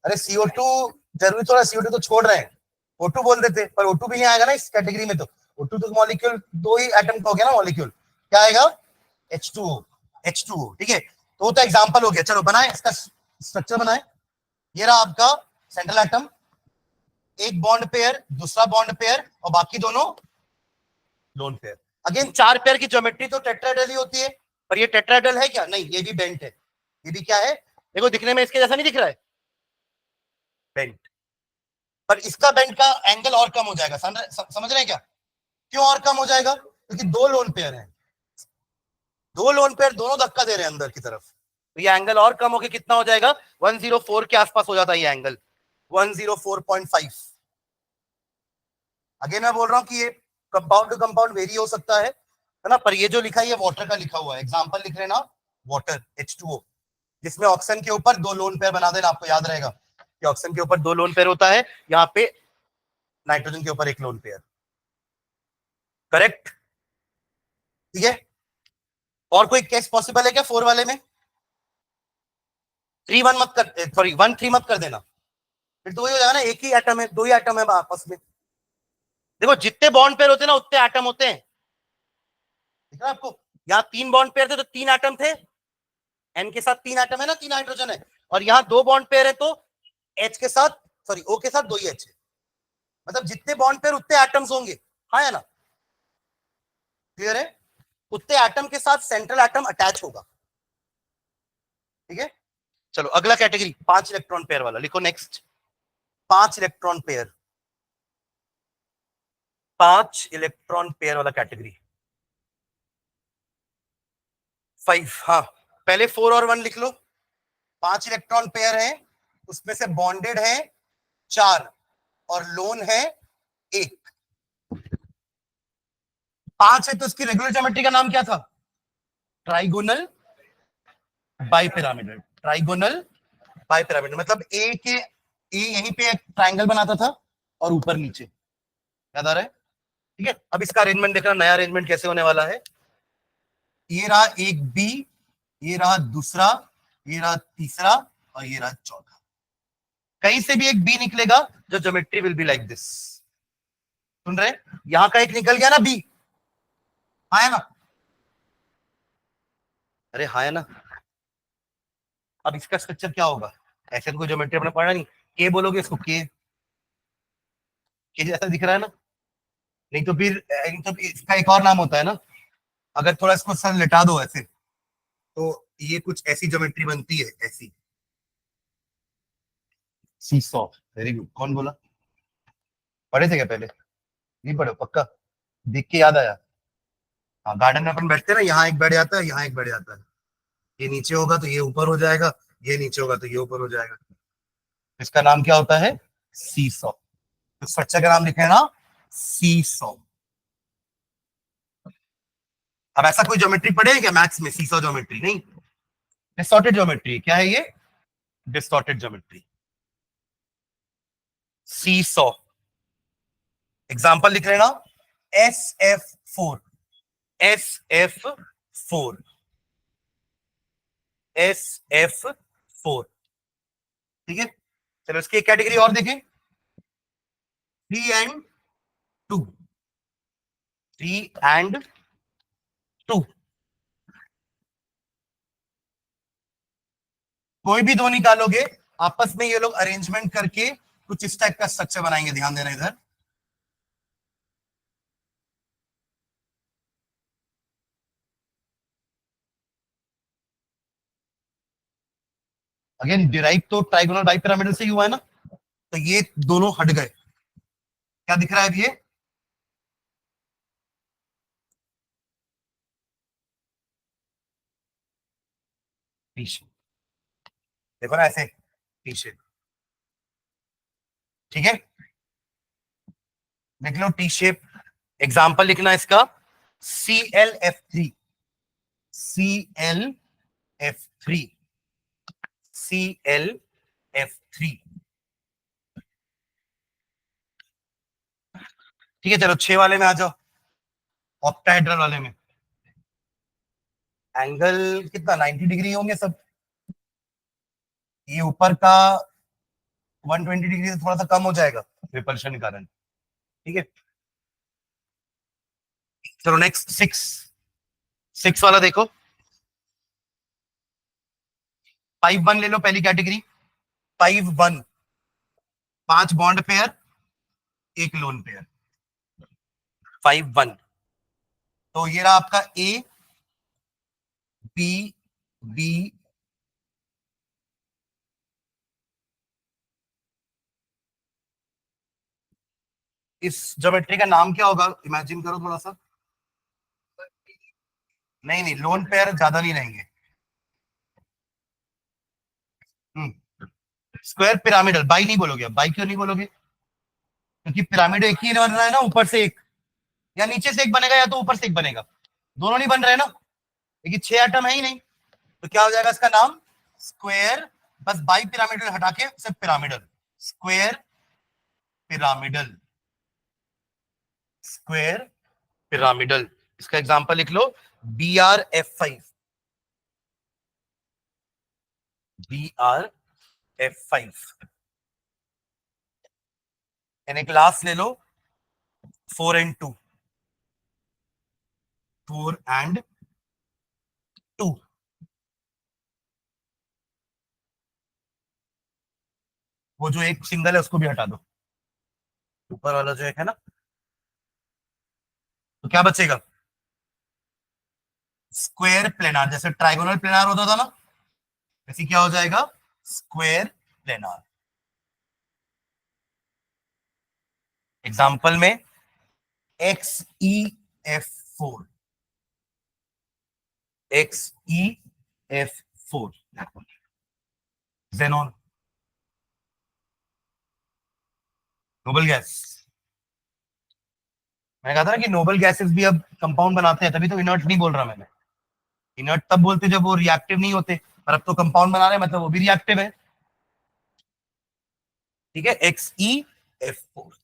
अरे CO2 जरूरी थोड़ा, CO2 तो छोड़ रहे हैं, O2 बोल देते, पर O2 भी नहीं आएगा ना इस कैटेगरी में, तो O2 तो मॉलिक्यूल 2 ही एटम का हो गया ना मॉलिक्यूल, क्या आएगा? H2O। ठीक है, तो वो तो एग्जांपल हो गया। चलो बनाए इसका स्ट्रक्चर, बनाए। ये रहा आपका सेंट्रल एटम, एक बॉन्ड पेयर, दूसरा बॉन्ड पेयर, और बाकी दोनों लोन पेयर। अगेन 4 पेयर की ज्योमेट्री तो टेट्राहेड्रल ही होती है, पर ये टेट्राहेड्रल है क्या? नहीं, ये भी बेंट है। ये भी क्या है? देखो दिखने में इसके जैसा नहीं दिख रहा है, बेंट, पर इसका बेंट का एंगल और कम हो जाएगा। समझ रहे हैं क्या? क्यों और कम हो जाएगा? क्योंकि 2 लोन पेयर हैं, 2 लोन पेयर दोनों धक्का दे रहे हैं अंदर की तरफ, तो ये एंगल और कम होकर कितना हो जाएगा? 104 के आसपास हो जाता है ये एंगल, 104.5। अगेन मैं बोल रहा हूं कि ये कंपाउंड टू कंपाउंड वेरी हो सकता है ना, पर ये जो लिखा है ये वाटर का लिखा हुआ है। एग्जांपल लिख लेना, वाटर H2O, जिसमें ऑक्सीजन के ऊपर 2 लोन पेयर बना देना, आपको याद रहेगा कि ऑक्सीजन के ऊपर 2 लोन पेयर होता है, यहाँ पे नाइट्रोजन के ऊपर 1 लोन पेयर। करेक्ट? ठीक है, और कोई केस पॉसिबल है क्या 4 वाले में? 3-1 मत कर, सॉरी 1-3 मत कर देना, फिर तो वही हो जाएगा ना, एक ही एटम है, 2 ही एटम है आपस में। देखो जितने बॉन्ड पेयर होते हैं ना उतने एटम होते हैं, दिख रहा है आपको? यहाँ 3 बॉन्ड पेयर थे तो 3 एटम थे, N के साथ 3 एटम है ना, 3 हाइड्रोजन है, और यहाँ 2 बॉन्ड पेयर है तो H के साथ, सॉरी O के साथ 2 ही H है, मतलब जितने बॉन्ड पेयर उतने एटम्स होंगे, हाँ या ना? क्लियर है? उतने एटम के साथ सेंट्रल एटम अटैच होगा। ठीक है, चलो अगला कैटेगरी 5 इलेक्ट्रॉन पेयर वाला लिखो next. 5 electron pair, 5 electron pair वाला कैटेगरी 5। हाँ, पहले 4 और 1 लिख लो। 5 इलेक्ट्रॉन पेयर है, उसमें से बॉन्डेड है 4 और लोन है 1। 5 है तो उसकी रेगुलर ज्योमेट्री का नाम क्या था? Trigonal bipyramidal. ट्राइगोनल बाइपिरामिडल मतलब ए के, ए यहीं पे एक ट्राइंगल बनाता था और ऊपर नीचे, याद आ रहा है? ठीक है, अब इसका अरेंजमेंट देखना, नया अरेंजमेंट कैसे होने वाला है। ये रहा एक बी, ये रहा दूसरा, ये रहा तीसरा, और ये रहा चौथा। कहीं से भी एक बी निकलेगा जो geometry will be like this. सुन रहे? यहां का एक निकल गया ना बी, हाँ है ना? अरे हाँ है ना? अब इसका स्ट्रक्चर क्या होगा? ऐसे तो कोई ज्योमेट्री आपने पढ़ा नहीं, के बोलोगे इसको, के जैसा दिख रहा है ना? नहीं तो फिर तो इसका एक और नाम होता है ना, अगर थोड़ा इसको सर लिटा दो ऐसे, तो ये कुछ ऐसी ज्योमेट्री बनती है, ऐसी। Seesaw, very good. कौन बोला? पढ़े थे क्या पहले? नहीं पढ़े पक्का? देख के याद आया। हाँ, गार्डन में अपन बैठते हैं ना, यहाँ एक बैठ जाता है, यहाँ एक बैठ जाता है। ये नीचे होगा तो ये ऊपर हो जाएगा, ये नीचे होगा तो ये ऊपर हो जाएगा। इसका नाम क्या होता है? सीसॉ। तो स्ट्रक्चर का नाम लिखे है ना, सीसॉ। अब ऐसा कोई ज्योमेट्री पढ़े है क्या मैथ्स में, सीसॉ ज्योमेट्री? नहीं, डिस्टॉर्टेड ज्योमेट्री। क्या है ये? Distorted geometry, seesaw. एग्जाम्पल लिख लेना, SF4, SF4, SF4। ठीक है, चलो इसकी एक कैटेगरी और देखें, 3 and 2, 3 and 2। कोई भी दो निकालोगे, आपस में ये लोग अरेंजमेंट करके कुछ इस टाइप का स्ट्रक्चर बनाएंगे। ध्यान देना इधर, अगेन डिराइव तो ट्राइगोनल बाइपिरामिडल से ही हुआ है ना, तो ये दोनों हट गए। क्या दिख रहा है अब ये? पीछे देखो ना, ऐसे पीछे। ठीक है, देख लो टी शेप। एग्जाम्पल लिखना इसका, ClF3, ClF3, ClF3। ठीक है, चलो 6 वाले में आ जाओ, ऑक्टाहेड्रल वाले में। एंगल कितना, 90 डिग्री होंगे सब। ये ऊपर का 120 डिग्री से थोड़ा सा कम हो जाएगा रिपल्शन के कारण। ठीक है, चलो नेक्स्ट 6, 6 वाला देखो। 5-1 ले लो पहली कैटेगरी, 5-1, 5 बॉन्ड पेयर, एक लोन पेयर, 5-1। तो ये रहा आपका A, B, B, इस ज्योमेट्री का नाम क्या होगा? इमेजिन करो थोड़ा सा। नहीं नहीं, लोन पेयर ज्यादा नहीं रहेंगे। Square pyramidal. बाई नहीं बोलोगे? अब बाई क्यों नहीं बोलोगे? क्योंकि पिरामिड एक ही बन रहा है ना, ऊपर से एक, या नीचे से एक बनेगा या तो ऊपर से एक बनेगा, दोनों नहीं बन रहे ना, लेकिन 6 आइटम है ही नहीं। तो क्या हो जाएगा इसका नाम? स्क्वायर। बस बाई पिरामिडल हटा के सिर्फ pyramidal, square pyramidal, square pyramidal. इसका एग्जांपल लिख लो, BRF5, BRF5। यानी क्लास ले लो 4 and 2, 4 and 2। वो जो एक सिंगल है उसको भी हटा दो, ऊपर वाला जो एक है ना, तो क्या बचेगा? Square planar. जैसे ट्राइगोनल प्लेनार होता था ना, ऐसी क्या हो जाएगा? Square planar. एग्जाम्पल में XEF4, XEF4, xenon, noble gas. मैंने कहा था ना कि नोबल गैसेस भी अब कंपाउंड बनाते हैं, तभी तो इनर्ट नहीं बोल रहा मैंने। इनर्ट तब बोलते जब वो रिएक्टिव नहीं होते, पर अब तो कंपाउंड बना रहे हैं, मतलब वो भी रिएक्टिव है। ठीक है, XEF4।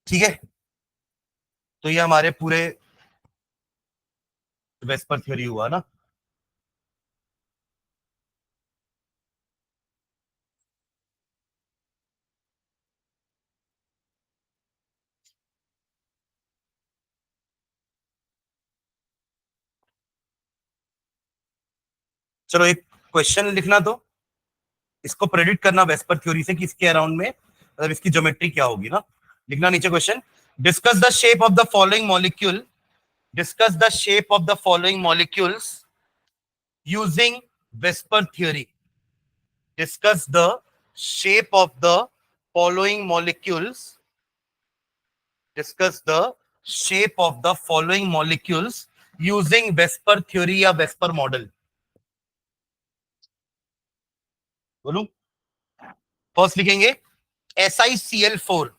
ठीक है, तो ये हमारे पूरे वेस्पर थ्योरी हुआ ना। चलो एक क्वेश्चन लिखना, तो इसको प्रेडिक्ट करना वेस्पर थ्योरी से कि इसके अराउंड में, मतलब इसकी ज्योमेट्री क्या होगी ना। लिखना नीचे question, discuss the shape of the following molecule, discuss the shape of the following molecules using Vesper theory. Discuss the shape of the following molecules. Discuss the shape of the following molecules using Vesper theory या Vesper model. बोलूं? फर्स्ट लिखेंगे SiCl4.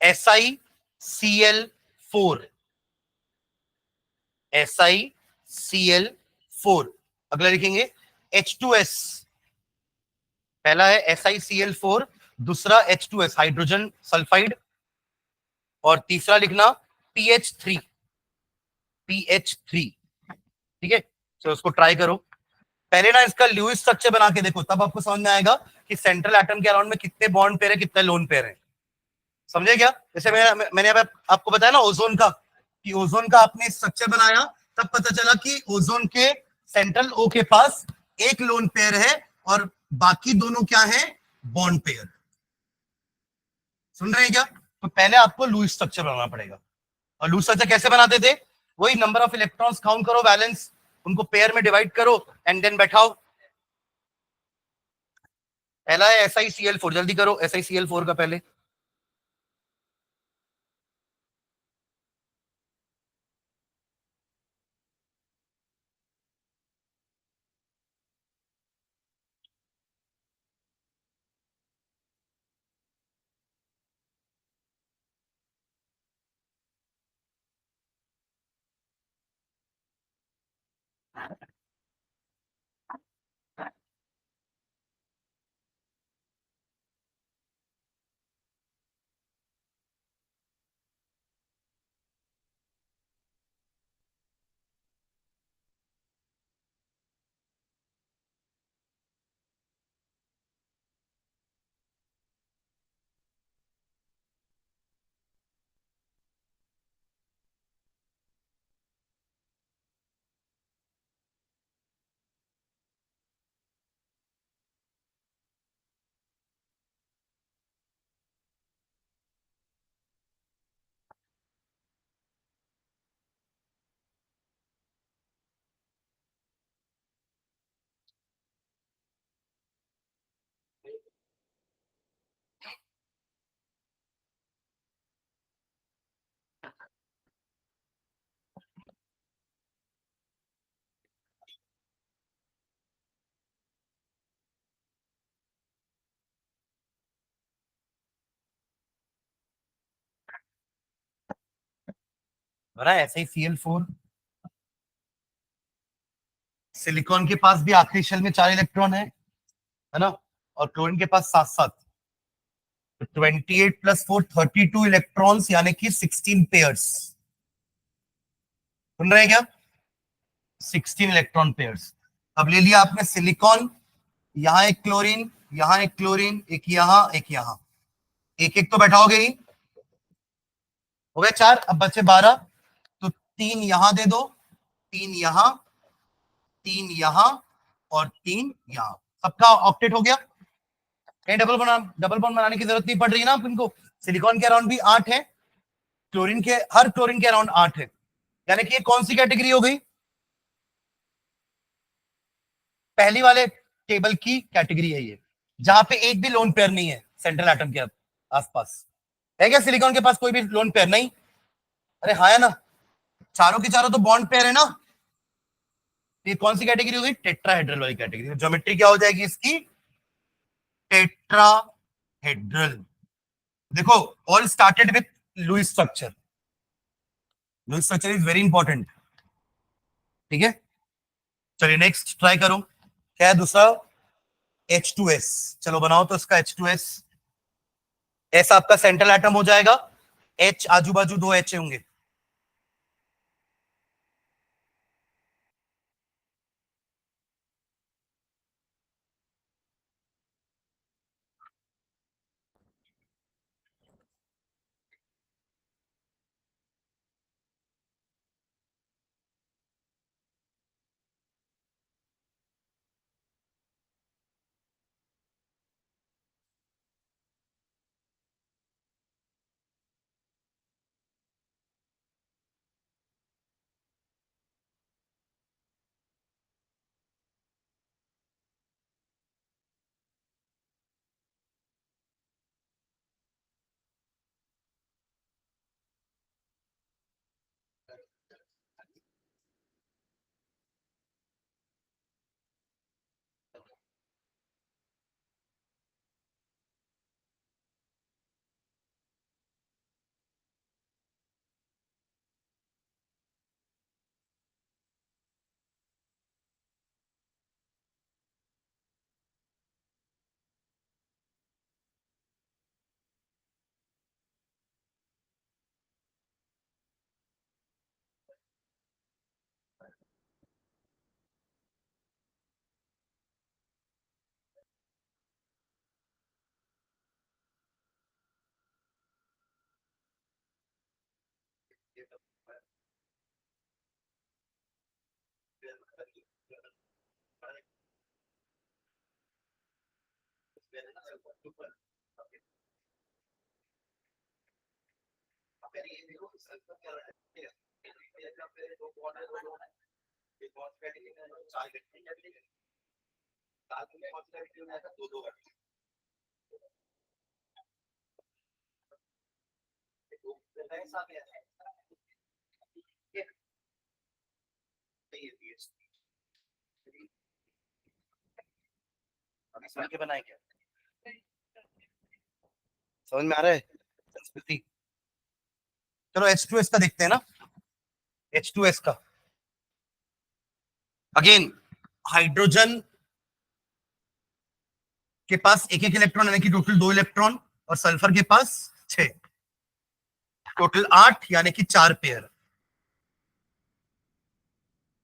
SiCl4. SiCl4. अगला लिखेंगे H2S. पहला है SiCl4, दूसरा H2S हाइड्रोजन सल्फाइड, और तीसरा लिखना PH3. PH3. ठीक है, तो उसको ट्राई करो. पहले ना इसका ल्यूइस स्ट्रक्चर बना के देखो, तब आपको समझ में आएगा कि सेंट्रल एटम के अराउंड में कितने बॉन्ड पेयर है, कितने लोन पेयर है. समझे क्या? जैसे मैंने आपको बताया ना ओजोन का, कि ओजोन का आपने स्ट्रक्चर बनाया, तब पता चला कि ओजोन के सेंट्रल ओ के पास एक लोन पेयर है और बाकी दोनों क्या है, बॉन्ड पेयर. सुन रहे हैं क्या? तो पहले आपको लुईस स्ट्रक्चर बनाना पड़ेगा. और लुईस स्ट्रक्चर कैसे बनाते थे? वही नंबर ऑफ इलेक्ट्रॉन्स काउंट करो, वैलेंस, उनको पेयर में डिवाइड करो एंड देन बैठाओ. पहला है SiCl4, जल्दी करो SiCl4 का पहले. बना SiCl4. सिलिकॉन के पास भी आखिरी शेल में 4 इलेक्ट्रॉन है ना, और क्लोरीन के पास 7-7. 28 + 4 32 इलेक्ट्रॉन्स, यानी कि 16 पेयर्स. सुन रहे हैं क्या? 16 इलेक्ट्रॉन पेयर्स. अब ले लिया आपने सिलिकॉन, यहां एक क्लोरीन, यहां एक क्लोरीन, एक यहां, एक यहां, एक एक तो बैठाओगे ही. हो गए 4, अब बचे 12. तो 3 यहां दे दो, 3 यहां, 3 यहां, और 3 यहां. सबका ऑक्टेट हो गया. कहीं डबल बॉन्ड बनाने की जरूरत नहीं पड़ रही है ना आपको. सिलिकॉन के अराउंड भी 8 है, क्लोरीन के, हर क्लोरीन के अराउंड 8 है. यानी कि ये कौन सी कैटेगरी हो गई? पहली वाले टेबल की कैटेगरी है ये, जहां पे एक भी लोन पेयर नहीं है सेंट्रल एटम के आसपास. है क्या सिलिकॉन के पास कोई भी लोन पेयर? नहीं. अरे हाँ है ना, चारों के चारों तो बॉन्ड पेयर है ना. ये कौन सी कैटेगरी होगी? टेट्राहेड्रल वाली कैटेगरी. ज्योमेट्री क्या हो जाएगी इसकी? टेट्राहेड्रल. देखो, all started with Lewis structure. Lewis structure is very important. ठीक है, चलिए नेक्स्ट ट्राई करो. क्या है दूसरा? H2S. चलो बनाओ तो इसका H2S. S आपका सेंट्रल एटम हो जाएगा, H आजू बाजू 2 H होंगे. समझ के बनाए क्या? समझ में आ रहा है संस्कृति? चलो H2S का देखते हैं ना, H2S का। अगेन हाइड्रोजन के पास एक एक इलेक्ट्रॉन, यानी कि टोटल 2 इलेक्ट्रॉन, और सल्फर के पास 6, टोटल 8, यानी कि 4 पेयर।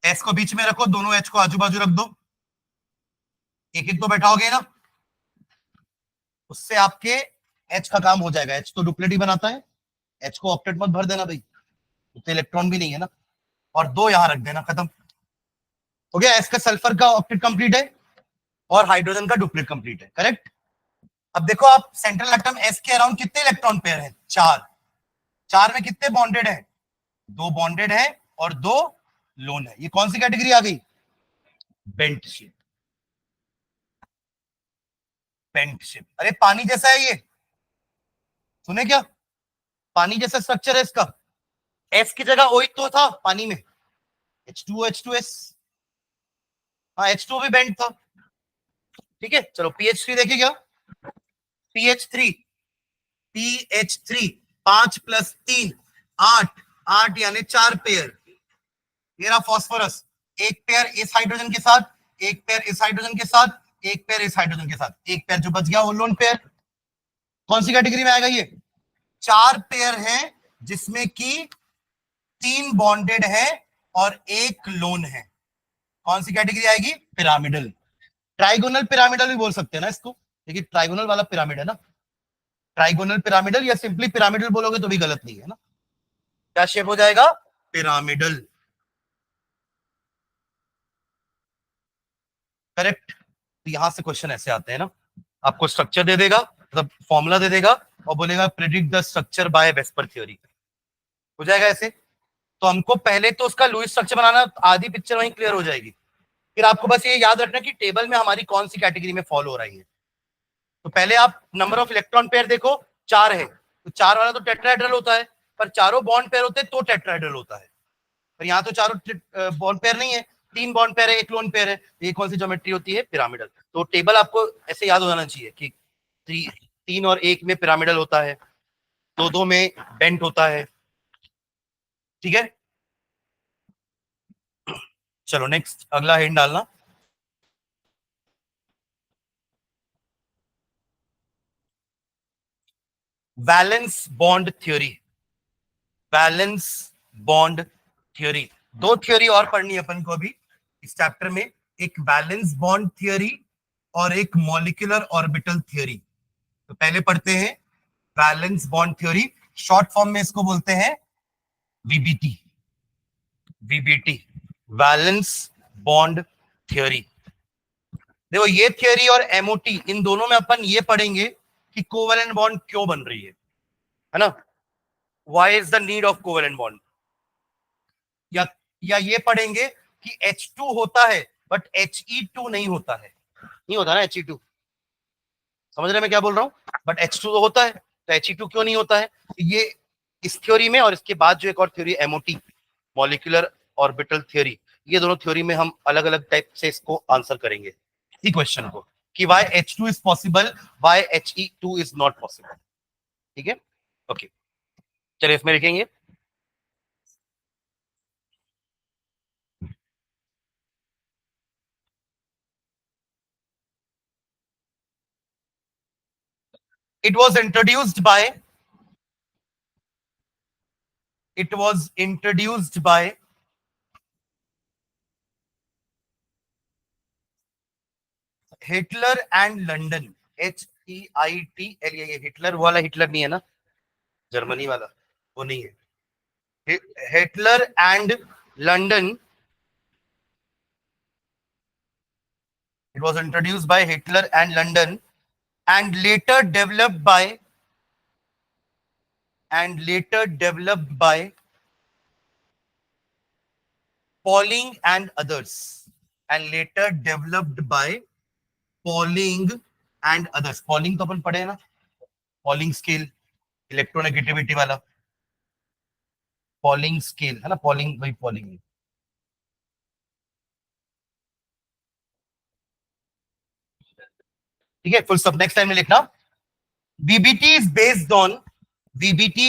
एस को बीच में रखो, दोनों एच को आजू बाजू रख दो, एक एक तो बैठाओगे ना, उससे आपके एच का काम हो जाएगा। एच तो डुप्लेट ही बनाता है, एच को ऑक्टेट मत भर देना भाई, उतने इलेक्ट्रॉन भी नहीं है ना, और 2 यहां रख देना, खत्म हो गया। एस का सल्फर का ऑक्टेट कंप्लीट है और हाइड्रोजन का डुप्लेट कंप्लीट है, करेक्ट। अब देखो आप, सेंट्रल एटम एस के अराउंड कितने इलेक्ट्रॉन पेयर हैं? 4। 4 में कितने बॉन्डेड है? 2 बॉन्डेड है और 2 लोन है। ये कौन सी कैटेगरी आ गई? Bent ship. बेंट शिप, अरे पानी जैसा है ये, सुने क्या? पानी जैसा स्ट्रक्चर है इसका। एस की जगह ओ तो था पानी में, H2O H2S, हाँ H2O भी बेंट था, ठीक है। चलो pH3 देखिए क्या, pH3, pH3 5 + 3 8, 8 यानी 4 पेयर। ये रहा फॉस्फोरस, एक पेयर इस हाइड्रोजन के साथ, एक पेयर इस हाइड्रोजन के साथ, एक पेयर इस हाइड्रोजन के साथ, एक पेयर जो बच गया वो लोन पेयर। कौन सी कैटेगरी में आएगा ये? 4 पेयर है जिसमें कि 3 बॉन्डेड है और 1 लोन है। कौन सी कैटेगरी आएगी? पिरामिडल। ट्राइगोनल पिरामिडल भी बोल सकते हैं ना इसको, लेकिन ट्राइगोनल वाला पिरामिड है ना, ट्राइगोनल पिरामिडल, या सिंपली पिरामिडल बोलोगे तो भी गलत नहीं है ना। क्या शेप हो जाएगा? Pyramidal, correct. तो यहां से क्वेश्चन ऐसे आते हैं ना, आपको स्ट्रक्चर दे देगा, मतलब फॉर्मूला दे देगा और बोलेगा predict the structure bye VSEPR theory, हो जाएगा ऐसे। तो हमको पहले तो उसका लुईस स्ट्रक्चर बनाना, आधी पिक्चर वहीं क्लियर हो जाएगी। फिर आपको बस ये याद रखना कि टेबल में हमारी कौन सी कैटेगरी में फॉलो हो रही है। तो पहले आप नंबर ऑफ इलेक्ट्रॉन पेयर देखो, 4 है, तो 4 वाला तो टेट्राहेड्रल होता है, पर चारों बॉन्ड पेयर होते तो टेट्राहेड्रल होता है। पर यहाँ तो चारों बॉन्ड पेयर नहीं है, 3 बॉन्ड पेयर है, 1 लोन पेयर है, ये कौन सी ज्योमेट्री होती है? पिरामिडल। तो टेबल आपको ऐसे याद हो जाना चाहिए कि 3 और 1 में पिरामिडल होता है, 2 में बेंट होता है, ठीक है। चलो नेक्स्ट, अगला हिंट डालना। Valence bond theory, valence bond theory. 2 theory और पढ़नी है अपन को अभी इस चैप्टर में, एक बैलेंस बॉन्ड थ्योरी और एक मॉलिक्यूलर ऑर्बिटल थ्योरी। तो पहले पढ़ते हैं valence bond theory, short form में इसको बोलते हैं VBT, VBT, valence bond theory. देखो ये थ्योरी और एमओटी, इन दोनों में अपन ये पढ़ेंगे कि कोवेलेंट बॉन्ड क्यों बन रही है ना, why is the need of covalent bond. या ये पढ़ेंगे कि H2 होता है बट He2 नहीं होता है, नहीं होता ना He2, समझ रहे मैं क्या बोल रहा हूं? बट H2 तो होता है, तो He2 क्यों नहीं होता है? ये इस थ्योरी में, और इसके बाद जो एक और theory MOT, molecular orbital theory, ये दोनों थ्योरी में हम अलग अलग टाइप से इसको आंसर करेंगे इसी क्वेश्चन को, कि why H2 is possible, why He2 is not possible, ठीक है। ओके, चलिए इसमें लिखेंगे it was introduced by, it was introduced by Hitler and London, HEITLER। ये हिटलर वाला हिटलर नहीं है ना, जर्मनी वाला, वो नहीं है। Hitler and London. It was introduced by Hitler and London and later developed by Pauling and others. And later developed by Pauling and others. Pauling तो अपन पढ़े हैं ना, Pauling scale, इलेक्ट्रोनेगेटिविटी वाला Pauling scale है ना, Pauling वही Pauling। ठीक है, फुल स्टॉप। नेक्स्ट टाइम में लिखना VBT is based on VBT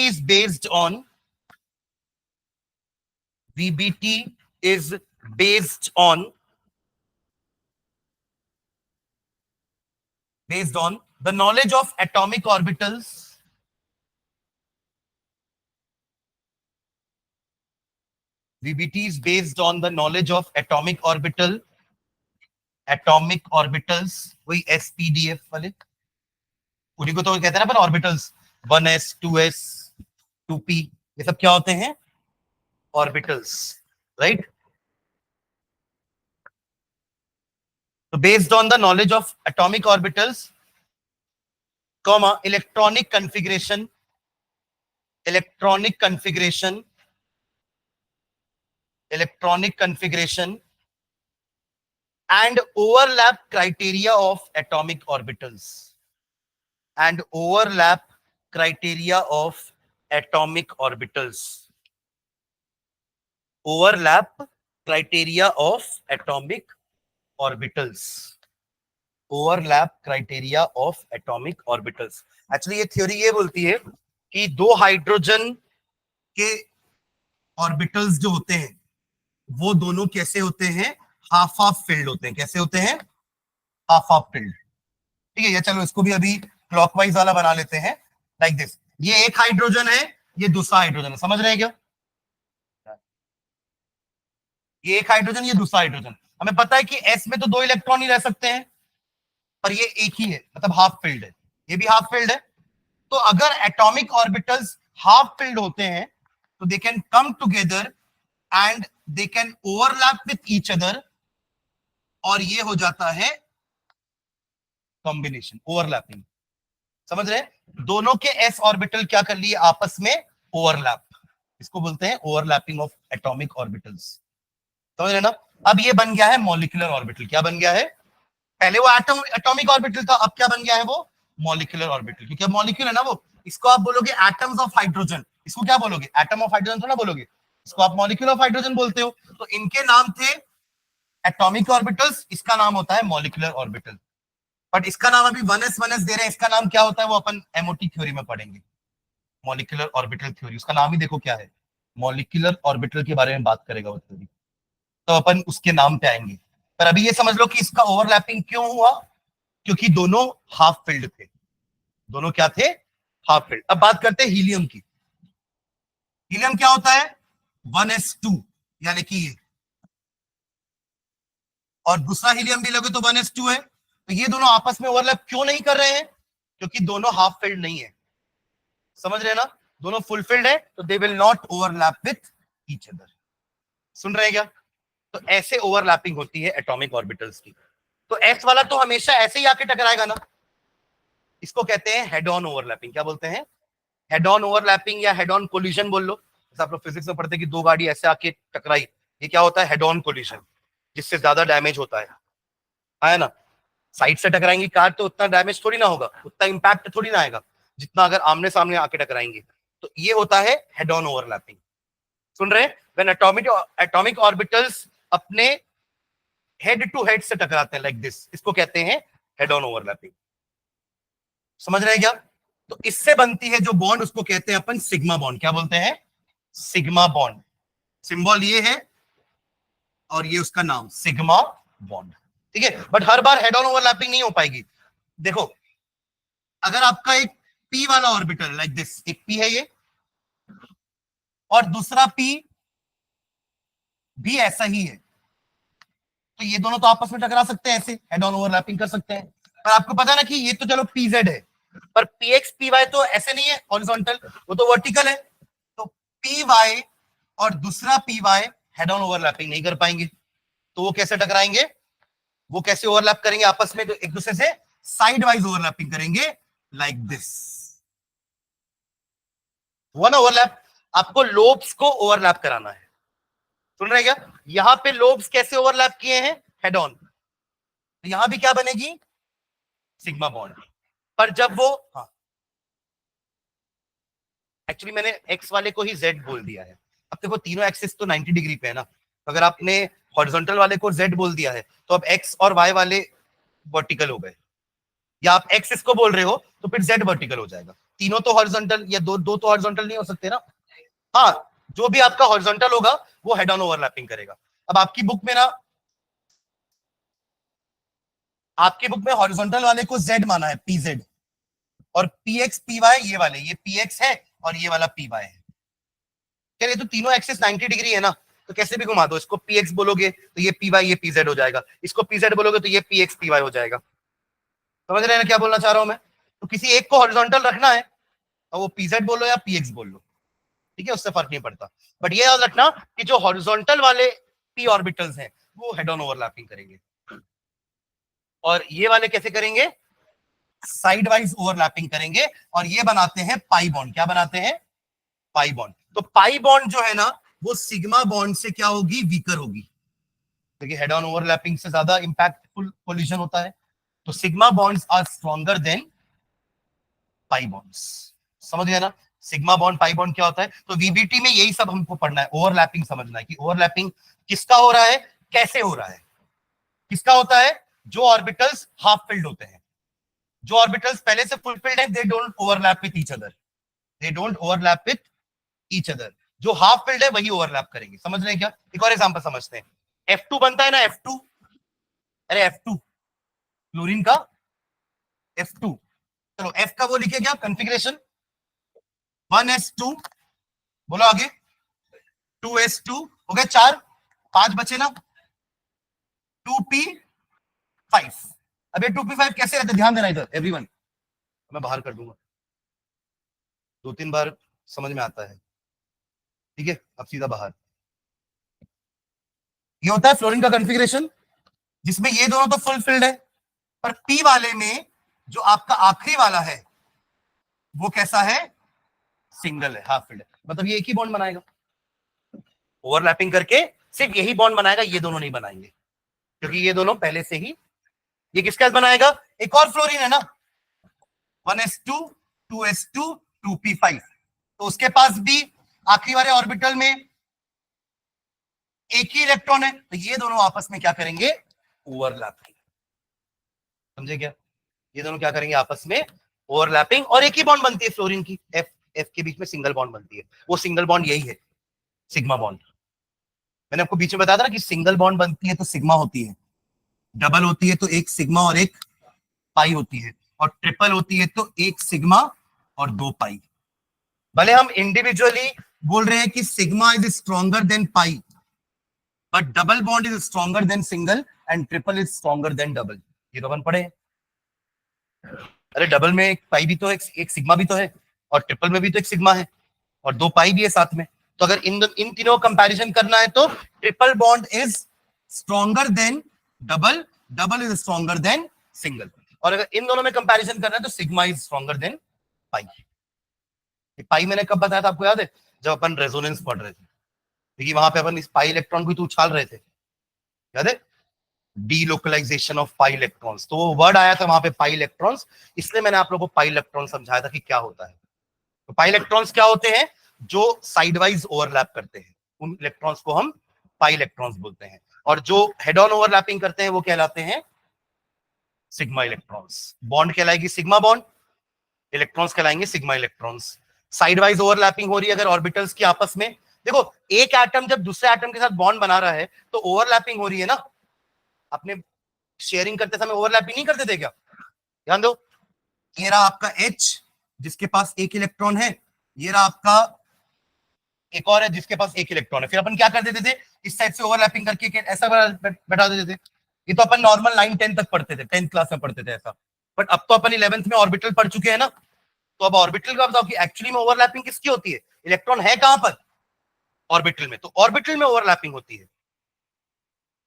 is based on the knowledge of atomic orbitals VBT is based on the knowledge of atomic orbitals, वही SPDF वाले, उन्हीं को तो कहते हैं ना अपन ऑर्बिटल्स, 1s 2s 2p, ये सब क्या होते हैं? Orbitals, right? तो based on the knowledge of atomic orbitals, comma electronic configuration and overlap criteria of atomic orbitals actually ये थ्योरी ये बोलती है कि दो हाइड्रोजन के ऑर्बिटल्स जो होते हैं वो दोनों कैसे होते हैं? हाफ हाफ फिल्ड होते हैं। कैसे होते हैं? Half half filled. ठीक है, ये चलो इसको भी अभी क्लॉकवाइज वाला बना लेते हैं, लाइक दिस। ये एक हाइड्रोजन है, ये दूसरा हाइड्रोजन है, समझ रहे हैं क्या? ये एक हाइड्रोजन, ये दूसरा हाइड्रोजन। हमें पता है कि एस में तो दो इलेक्ट्रॉन ही रह सकते हैं, पर ये एक ही है, मतलब हाफ फिल्ड है, ये भी हाफ फिल्ड है। तो अगर एटॉमिक ऑर्बिटल्स हाफ फिल्ड होते हैं तो they can come together and they can overlap with each other, और ये हो जाता है कॉम्बिनेशन, ओवरलैपिंग। समझ रहे हैं? दोनों के एस ऑर्बिटल क्या कर लिए? आपस में ओवरलैप, इसको बोलते हैं ओवरलैपिंग ऑफ एटॉमिक ऑर्बिटल्स। समझ रहे ना? अब ये बन गया है मॉलिक्यूलर ऑर्बिटल। क्या बन गया है? पहले वो एटॉमिक ऑर्बिटल था, अब क्या बन गया है? वो मॉलिक्यूलर ऑर्बिटल। क्योंकि मॉलिक्यूल है ना वो, इसको आप बोलोगे एटम्स ऑफ हाइड्रोजन, इसको क्या बोलोगे? एटम ऑफ हाइड्रोजन थोड़ा बोलोगे, इसको आप मॉलिक्यूल ऑफ हाइड्रोजन बोलते हो। तो इनके नाम थे एटॉमिक ऑर्बिटल्स, इसका नाम होता है मॉलिक्यूलर ऑर्बिटल। बट इसका नाम अभी 1s 1s दे रहे हैं, इसका नाम क्या होता है वो अपन एमओटी थ्योरी में पढ़ेंगे, मॉलिक्यूलर ऑर्बिटल थ्योरी। उसका नाम ही देखो क्या है, मॉलिक्यूलर ऑर्बिटल के बारे में बात करेगा वो थ्योरी, तो अपन उसके नाम पे आएंगे। पर अभी ये समझ लो कि इसका ओवरलैपिंग क्यों हुआ? क्योंकि दोनों हाफ फिल्ड थे। दोनों क्या थे? Half filled. अब बात करते हैं हीलियम की। हीलियम क्या होता है? 1s2, यानी कि ये, और दूसरा हीलियम भी लगे तो 1s2 है। तो ये दोनों आपस में ओवरलैप क्यों नहीं कर रहे हैं? क्योंकि दोनों हाफ फिल्ड नहीं है। समझ रहे हैं ना? दोनों फुल फिल्ड है, तो they will not overlap with each other. सुन रहे हैं क्या? तो ऐसे ओवरलैपिंग होती है एटॉमिक ऑर्बिटल्स की। तो एस वाला तो हमेशा ऐसे ही आके टकराएगा ना, इसको कहते हैं हेड ऑन ओवरलैपिंग। क्या बोलते हैं? हेड ऑन ओवरलैपिंग या हेड ऑन कोलिजन बोल लो। जैसे आप लोग फिजिक्स में पढ़ते हैं कि दो गाड़ी ऐसे आके टकराई, ये क्या होता है? हेड ऑन कोलिजन, जिससे ज्यादा डैमेज होता है ना? साइड से टकराएंगी कार तो उतना डैमेज थोड़ी ना होगा, उतना इंपैक्ट थोड़ी ना आएगा जितना अगर आमने सामने आके टकराएंगे। तो ये होता है हेड ऑन ओवरलैपिंग। सुन रहे हैं? व्हेन एटॉमिक ऑर्बिटल्स अपने हेड टू हेड से टकराते हैं लाइक दिस, इसको कहते हैं हेड ऑन ओवरलैपिंग। समझ रहे हैं क्या? तो इससे बनती है जो बॉन्ड, उसको कहते हैं अपन सिग्मा बॉन्ड। क्या बोलते हैं? Sigma bond. सिंबल ये है और ये उसका नाम, सिग्मा बॉन्ड। ठीक है, but her bar head on overlapping नहीं हो पाएगी। देखो, अगर आपका एक पी वाला ऑर्बिटल लाइक दिस, एक पी है ये और दूसरा पी भी ऐसा ही है, तो ये दोनों तो आपस में टकरा सकते हैं, ऐसे हेड ऑन ओवरलैपिंग कर सकते हैं। पर आपको पता है ना कि ये तो चलो पीजेड है, पर पीएक्स पीवाई तो ऐसे नहीं है हॉरिजॉन्टल, वो तो वर्टिकल है। तो पी वाई और दूसरा P Y head on overlapping नहीं कर पाएंगे, तो वो कैसे टकराएंगे, वो कैसे ओवरलैप करेंगे आपस में, तो एक दूसरे से साइड वाइज ओवरलैपिंग करेंगे लाइक दिस। हुआ ना ओवरलैप। आपको लोब्स को ओवरलैप कराना है, सुन रहे क्या, यहां पे लोब्स कैसे ओवरलैप किए हैं, हेड ऑन, तो यहां भी क्या बनेगी, सिग्मा बॉन्ड। पर जब वो, हाँ एक्चुअली मैंने एक्स वाले को ही जेड बोल दिया है। अब देखो तीनों एक्सिस तो 90 डिग्री पे है ना, तो अगर आपने हॉरिजॉन्टल वाले को जेड बोल दिया है तो अब एक्स और वाई वाले वर्टिकल हो गए, या आप एक्स इसको बोल रहे हो तो फिर जेड वर्टिकल हो जाएगा। तीनों तो हॉरिजॉन्टल, या दो दो तो हॉरिजॉन्टल नहीं हो सकते ना। हाँ, जो भी आपका हॉरिजॉन्टल होगा वो हेड ऑन ओवरलैपिंग करेगा। अब आपकी बुक में ना, आपकी बुक में हॉरिजॉन्टल वाले को जेड माना है, पी जेड, और पी एक्स पी वाई ये वाले, ये पी एक्स है और ये वाला पी वाई है। ये तो तीनों एक्सिस 90 डिग्री है ना, तो कैसे भी घुमा दो, इसको पी एक्स बोलोगे तो ये पी वाई ये पी जेड हो जाएगा, इसको पी जेड बोलोगे तो ये पी एक्स पी वाई हो जाएगा। समझ रहे हैं ना क्या बोलना चाह रहा हूं मैं। तो किसी एक को हॉरिजॉन्टल रखना है, और वो पी जेड बोलो या पी एक्स बोल लो, ठीक है, उससे फर्क नहीं पड़ता। बट ये याद रखना कि जो हॉरिजॉन्टल वाले पी ऑर्बिटल्स हैं वो हेड ऑन ओवरलैपिंग करेंगे, और ये वाले कैसे करेंगे, साइड वाइज ओवरलैपिंग करेंगे, और ये बनाते हैं पाई बॉन्ड। क्या बनाते हैं, पाई बॉन्ड। तो पाई बॉन्ड जो है ना, वो सिग्मा बॉन्ड से क्या होगी, वीकर होगी, क्योंकि हेड ऑन ओवरलैपिंग से ज्यादा इंपैक्टफुल कोलिजन होता है। तो sigma bonds are stronger than pi bonds. समझ गया ना, सिग्मा बॉन्ड पाई बॉन्ड क्या होता है। तो वीबीटी में यही सब हमको पढ़ना है, ओवरलैपिंग समझना है कि ओवरलैपिंग किसका हो रहा है, कैसे हो रहा है। किसका होता है, जो ऑर्बिटल्स हाफ फिल्ड होते हैं, जो ऑर्बिटल्स पहले से फुल फिल्ड है, they don't overlap with each other, they don't overlap with each other. जो हाफ फिल्ड है वही ओवरलैप करेंगे। समझ रहे हैं क्या, एक और एग्जांपल समझते हैं। F2 बनता है ना, F2, अरे F2 क्लोरीन का F2, चलो F का वो लिखे क्या कंफिग्रेशन, 1s2, बोलो आगे, 2s2 हो गया, 4 5 बचे ना, 2p5। अब ये 2p5 कैसे रहते, ध्यान देना इधर एवरीवन, मैं बाहर कर दूंगा, 2-3 बार समझ में आता है, ठीक है। अब सीधा बाहर, ये होता है फ्लोरीन का कॉन्फ़िगरेशन, जिसमें ये दोनों तो फुल फिल्ड है, पर पी वाले में जो आपका आखिरी वाला है वो कैसा है, सिंगल है, हाफ फिल्ड है, मतलब ये एक ही बॉन्ड बनाएगा, ओवरलैपिंग करके सिर्फ यही बॉन्ड बनाएगा, ये दोनों नहीं बनाएंगे, क्योंकि ये दोनों पहले से ही, ये किसका बनाएगा, एक और फ्लोरीन है ना, 1s2 2s2 2p5, तो उसके पास भी आखिरी वाले ऑर्बिटल में एक ही इलेक्ट्रॉन है, तो ये दोनों आपस में क्या करेंगे, ओवरलैपिंग। समझे क्या, ये दोनों क्या करेंगे आपस में, ओवरलैपिंग, और एक ही बॉन्ड बनती है फ्लोरीन की, एफ एफ के बीच में सिंगल बॉन्ड बनती है, वो सिंगल बॉन्ड यही है, सिग्मा बॉन्ड। मैंने आपको बीच में बताया था ना कि सिंगल बॉन्ड बनती है तो सिग्मा होती है, डबल होती है तो एक सिग्मा और एक पाई होती है, और ट्रिपल होती है तो एक सिग्मा और 2 पाई। भले हम इंडिविजुअली बोल रहे हैं कि sigma is stronger than pi, but double bond is stronger than single and triple is stronger than double. ये तो अपन पढ़े। अरे डबल में एक पाई भी तो है, एक सिग्मा भी तो है, और ट्रिपल में भी तो एक सिग्मा है और 2 पाई भी है साथ में। तो अगर इन तीनों कंपैरिजन करना है तो triple bond is stronger than double, double is stronger than single, और अगर इन दोनों में कंपैरिजन करना है तो सिग्मा इज स्ट्रॉन्गर देन पाई। पाई मैंने कब बताया था आपको याद है, जब अपन रेजोनेंस पढ़ रहे थे, क्योंकि वहां पे अपन इस पाई इलेक्ट्रॉन को तो उछाल रहे थे, याद है, डीलोकलाइजेशन ऑफ पाई इलेक्ट्रॉन्स, तो वो वर्ड आया था वहां पे पाई इलेक्ट्रॉन्स, इसलिए मैंने आप लोगों को पाई इलेक्ट्रॉन समझाया था कि क्या होता है। तो पाई इलेक्ट्रॉन्स क्या होते हैं, जो साइड वाइज ओवरलैप करते हैं, उन इलेक्ट्रॉन्स को हम पाई इलेक्ट्रॉन्स बोलते हैं, और जो हेड ऑन ओवरलैपिंग करते हैं वो कहलाते हैं सिग्मा इलेक्ट्रॉन्स। बॉन्ड कहलाएगी सिग्मा बॉन्ड, इलेक्ट्रॉन्स कहलाएंगे sigma electrons. Side wise overlapping हो रही है अगर ऑर्बिटल्स की आपस में, देखो एक एटम जब दूसरे एटम के साथ बॉन्ड बना रहा है तो ओवरलैपिंग हो रही है ना, अपने शेयरिंग करते समय ओवरलैपिंग नहीं करते थे क्या, ध्यान दो, ये रहा आपका H जिसके पास एक इलेक्ट्रॉन है, ये रहा आपका एक और है जिसके पास एक इलेक्ट्रॉन है, फिर अपन क्या कर देते थे, इस साइड से ओवरलैपिंग करके ऐसा बैठा देते थे। ये तो अपन नॉर्मल 9-10 तक पढ़ते थे, 10th क्लास में पढ़ते थे ऐसा, बट अब तो अपन 11th में ऑर्बिटल पढ़ चुके हैं ना, तो अब ऑर्बिटल का बताओ कि एक्चुअली में ओवरलैपिंग किसकी होती है, इलेक्ट्रॉन है कहां पर ऑर्बिटल में, तो ऑर्बिटल में ओवरलैपिंग होती है।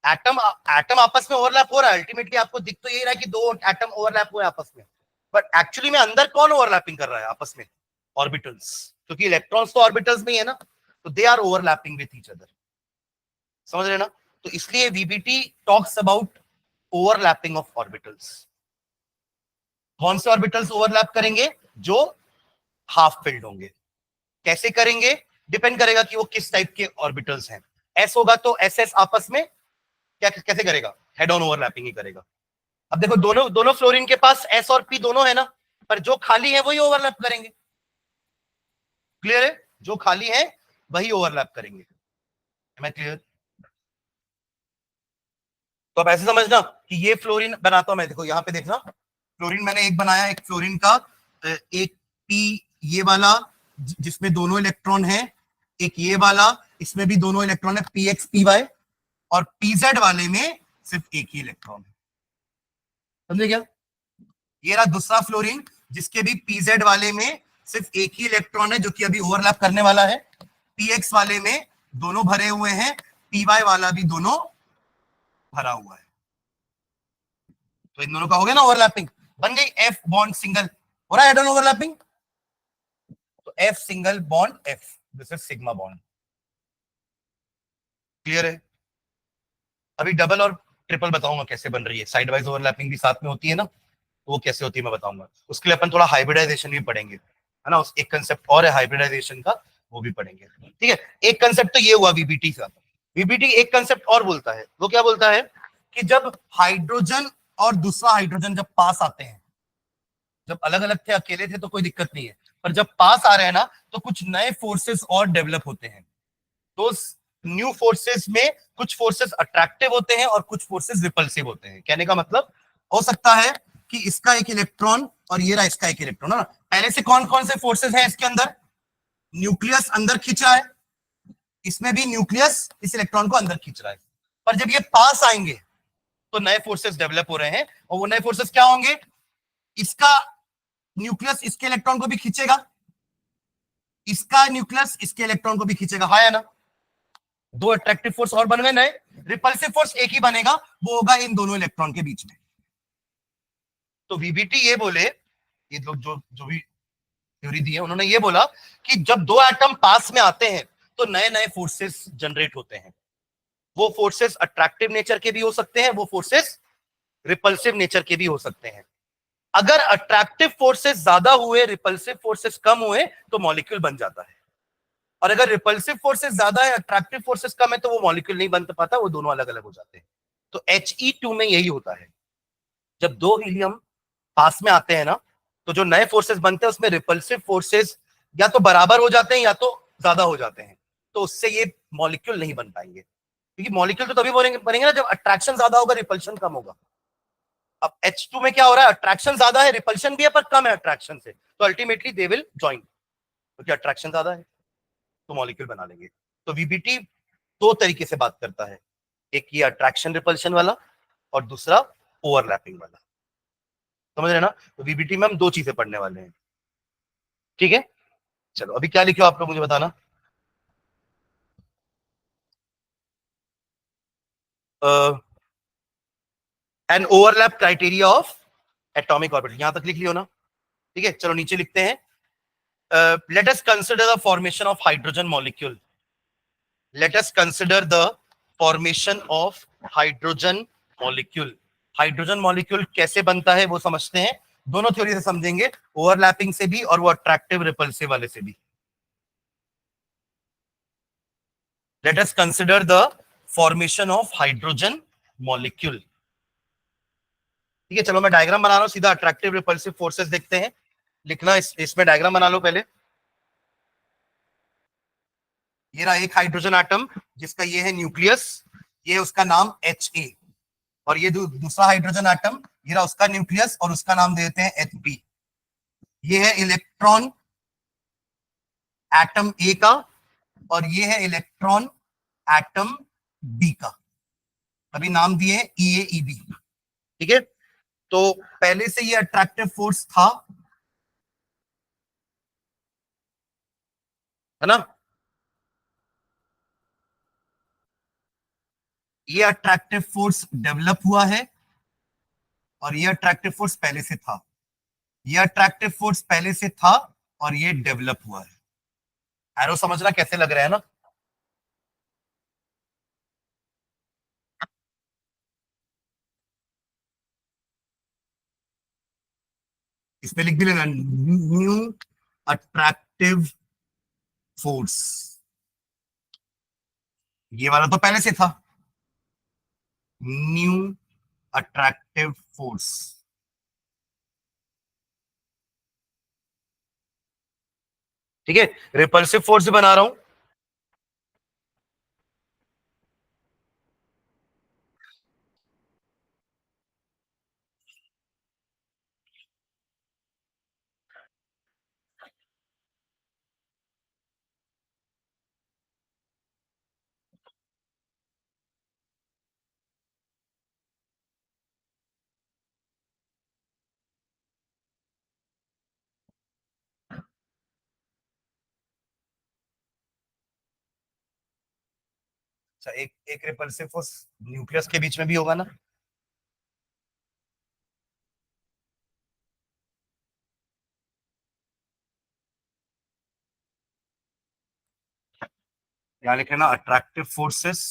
एटम एटम आपस में ओवरलैप हो रहा है, अल्टीमेटली आपको दिख तो यही रहा है कि दो एटम ओवरलैप हुए आपस में, बट एक्चुअली में अंदर कौन ओवरलैपिंग कर रहा है आपस में? ऑर्बिटल्स, क्योंकि इलेक्ट्रॉन्स तो ऑर्बिटल्स में ही है ना, तो they are overlapping with each other, समझ रहे ना? तो इसलिए VBT talks about overlapping of orbitals. कौन से ऑर्बिटल्स ओवरलैप करेंगे? जो हाफ फिल्ड होंगे। कैसे करेंगे? डिपेंड करेगा कि वो किस टाइप के ऑर्बिटल्स हैं। एस होगा तो एस एस आपस में क्या कैसे करेगा? हेड ऑन ओवरलैपिंग ही करेगा। अब देखो दोनों दोनों फ्लोरीन के पास एस और पी दोनों है ना, पर जो खाली है वही ओवरलैप करेंगे। क्लियर है? जो खाली है वही ओवरलैप करेंगे। मैं क्लियर? तो अब ऐसे समझना कि ये फ्लोरीन बनाता हूं मैं, देखो यहां पे देखना, फ्लोरीन मैंने एक बनाया, एक फ्लोरीन का एक पी ये वाला जिसमें दोनों इलेक्ट्रॉन है, एक ये वाला इसमें भी दोनों इलेक्ट्रॉन है, पी एक्स पी वाई, और पीजेड वाले में सिर्फ एक ही इलेक्ट्रॉन है। समझे क्या? ये रहा दूसरा फ्लोरीन जिसके भी पीजेड वाले में सिर्फ एक ही इलेक्ट्रॉन है जो कि अभी ओवरलैप करने वाला है, पीएक्स वाले में दोनों भरे हुए हैं, पीवाई वाला भी दोनों भरा हुआ है। तो इन दोनों का हो गया ना ओवरलैपिंग, बन गई एफ बॉन्ड सिंगल, हो रहा है हेड ऑन ओवरलैपिंग, तो F single bond F, this is sigma bond. Clear है? अभी डबल और ट्रिपल बताऊंगा कैसे बन रही है, साइड वाइज ओवरलैपिंग भी साथ में होती है ना, तो वो कैसे होती है मैं बताऊंगा। उसके लिए अपन थोड़ा हाइब्रिडाइजेशन भी पढ़ेंगे, है ना, उस एक कंसेप्ट और है हाइब्रिडाइजेशन का, वो भी पढ़ेंगे। ठीक है, एक कंसेप्ट तो ये हुआ वीबीटी का। वीबीटी एक कंसेप्ट और बोलता है, वो क्या बोलता है कि जब हाइड्रोजन और दूसरा हाइड्रोजन जब पास आते हैं, जब अलग अलग थे अकेले थे तो कोई दिक्कत नहीं है, पर जब पास आ रहे हैं ना तो कुछ नए फोर्सेस और डेवलप होते हैं। तो न्यू फोर्सेस में कुछ फोर्सेस अट्रैक्टिव होते हैं और कुछ फोर्सेस रिपल्सिव होते हैं। कहने का मतलब हो सकता है कि इसका एक इलेक्ट्रॉन और ये रहा इसका एक इलेक्ट्रॉन, है ना, पहले से कौन कौन से फोर्सेस हैं इसके अंदर? न्यूक्लियस अंदर खींच रहा है, इसमें भी न्यूक्लियस इस इलेक्ट्रॉन को अंदर खींच रहा है, पर जब ये पास आएंगे तो नए फोर्सेस डेवलप हो रहे हैं, और वो नए फोर्सेस क्या होंगे? इसका न्यूक्लियस इसके इलेक्ट्रॉन को भी खींचेगा, इसका न्यूक्लियस इसके इलेक्ट्रॉन को भी खींचेगा, हाँ या ना? दो अट्रैक्टिव फोर्स और बन गए नए, रिपल्सिव फोर्स एक ही बनेगा, वो होगा इन दोनों इलेक्ट्रॉन के बीच में। तो वीबीटी ये बोले, ये लोग जो जो भी थ्योरी दी है उन्होंने ये बोला कि जब दो एटम पास में आते हैं तो नए नए फोर्सेस जनरेट होते हैं। वो फोर्सेस अट्रैक्टिव नेचर के भी हो सकते हैं, वो फोर्सेस रिपल्सिव नेचर के भी हो सकते हैं। अगर अट्रैक्टिव फोर्सेस ज्यादा हुए, रिपल्सिव फोर्सेस कम हुए, तो मॉलिक्यूल बन जाता है। और अगर रिपल्सिव फोर्सेस ज्यादा है, अट्रैक्टिव फोर्सेस कम है, तो वो मॉलिक्यूल नहीं बन पाता, वो दोनों अलग अलग हो जाते हैं। तो He2 में यही होता है, जब दो हीलियम पास में आते हैं ना, तो जो नए फोर्सेस बनते हैं उसमें रिपल्सिव फोर्सेस या तो बराबर हो जाते हैं या तो ज्यादा हो जाते हैं, तो उससे ये मॉलिक्यूल नहीं बन पाएंगे, क्योंकि मॉलिक्यूल तो तभी बनेंगे ना जब अट्रैक्शन ज्यादा होगा, रिपल्शन कम होगा। अब H2 में क्या हो रहा है? अट्रैक्शन ज्यादा है, रिपल्शन भी है, पर कम है अट्रैक्शन से, तो अल्टीमेटली दे विल ज्वाइन, क्योंकि अट्रैक्शन ज्यादा है तो मॉलिक्यूल बना लेंगे। तो वीबीटी दो तरीके से बात करता है, एक ये अट्रैक्शन रिपल्शन वाला और दूसरा ओवरलैपिंग वाला। समझ रहे ना? तो वीबीटी में हम दो चीजें पढ़ने वाले हैं। ठीक है, चलो अभी क्या लिखे हो आप लोग मुझे बताना। An overlap criteria of atomic orbital, यहां तक लिख लियो ना? ठीक है, चलो नीचे लिखते हैं, let us consider the formation of hydrogen molecule. Let us consider the formation of hydrogen molecule. Hydrogen molecule कैसे बनता है वो समझते हैं, दोनों थ्योरी से समझेंगे, ओवरलैपिंग से भी और वो अट्रैक्टिव रिपल्सिव वाले से भी। Let us consider the formation of hydrogen molecule. ठीक है, चलो मैं डायग्राम बना रहा हूं, सीधा अट्रैक्टिव रिपल्सिव फोर्सेस देखते हैं। लिखना इसमें डायग्राम बना लो पहले। ये रहा एक हाइड्रोजन एटम जिसका ये है न्यूक्लियस, ये उसका नाम Ha, और ये दूसरा हाइड्रोजन एटम, ये रहा उसका न्यूक्लियस और उसका नाम देते हैं Hp। ये है इलेक्ट्रॉन एटम ए का और ये है इलेक्ट्रॉन एटम बी का, अभी नाम दिए ईए ईबी। ठीक है, तो पहले से ये अट्रैक्टिव फोर्स था, है ना, ये अट्रैक्टिव फोर्स डेवलप हुआ है और ये अट्रैक्टिव फोर्स पहले से था। ये अट्रैक्टिव फोर्स पहले से था और ये डेवलप हुआ है। एरो समझना कैसे लग रहा है ना? इस पे लिख भी लेना, न्यू अट्रैक्टिव फोर्स। ये वाला तो पहले से था, न्यू अट्रैक्टिव फोर्स। ठीक है, रिपल्सिव फोर्स भी बना रहा हूं। अच्छा, एक एक रिपल्सिव फोर्स न्यूक्लियस के बीच में भी होगा ना? यहां लिखे ना अट्रैक्टिव फोर्सेस,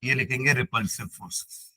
ये लिखेंगे रिपल्सिव फोर्सेस।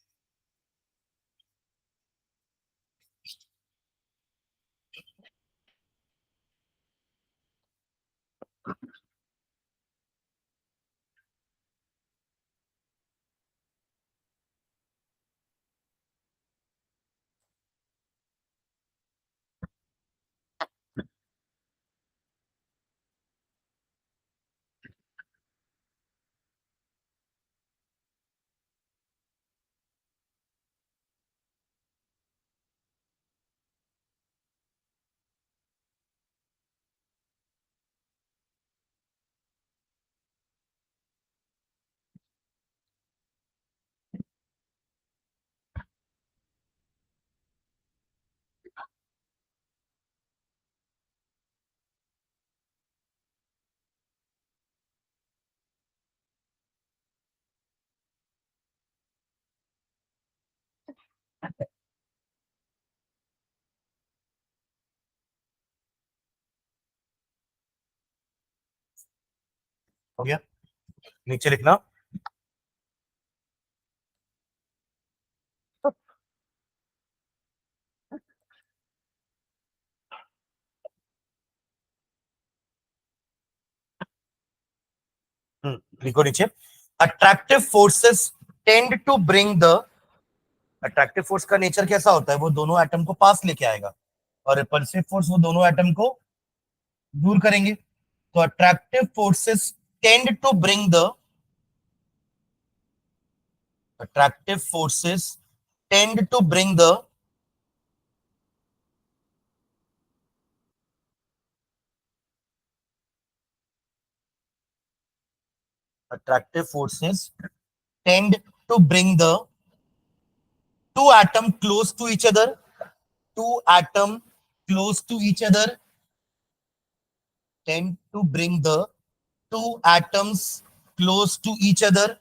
हो गया, नीचे लिखना। लिखो नीचे, attractive forces tend to bring the, attractive force का नेचर कैसा होता है? वो दोनों एटम को पास लेके आएगा, और रिपल्सिव फोर्स वो दोनों एटम को दूर करेंगे। तो attractive forces tend to bring the, attractive forces tend to bring the attractive forces tend to bring the two atom close to each other, two atom close to each other, tend to bring the two atoms close to each other,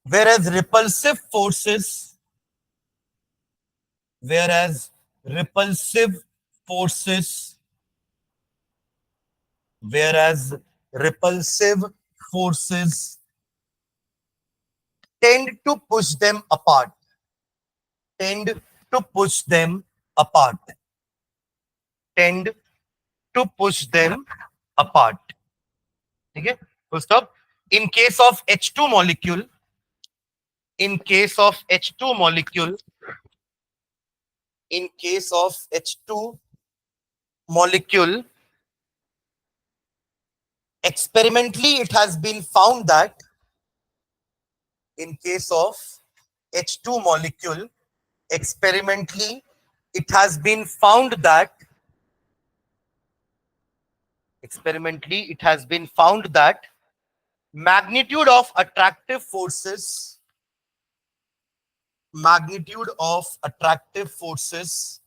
whereas repulsive forces, whereas repulsive forces, whereas repulsive forces tend to push them apart, tend to push them apart, tend to push them apart. ठीक है, full stop. In case of H2 molecule, in case of H2 molecule, in case of H2 molecule, experimentally it has been found that in case of H2 molecule, experimentally it has been found that, experimentally it has been found that magnitude of attractive forces, magnitude of attractive forces,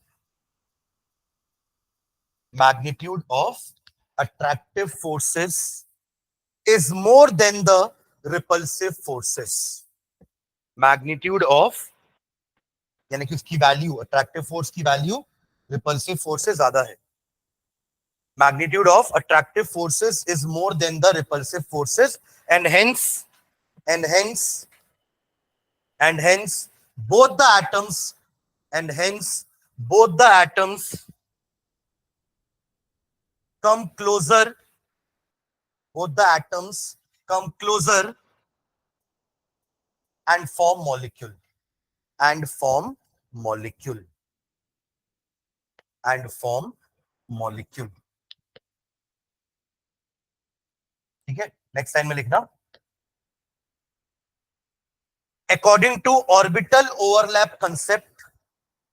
magnitude of attractive forces is more than the repulsive forces. Magnitude of, यानी कि उसकी वैल्यू, अट्रैक्टिव फोर्स की वैल्यू रिपल्सिव फोर्स से ज्यादा है. Magnitude of attractive forces is more than the repulsive forces, and hence both the atoms and hence both the atoms come closer, both the atoms come closer and form molecule and form molecule and form molecule. ठीक है, नेक्स्ट लाइन में लिखना, according to orbital overlap concept.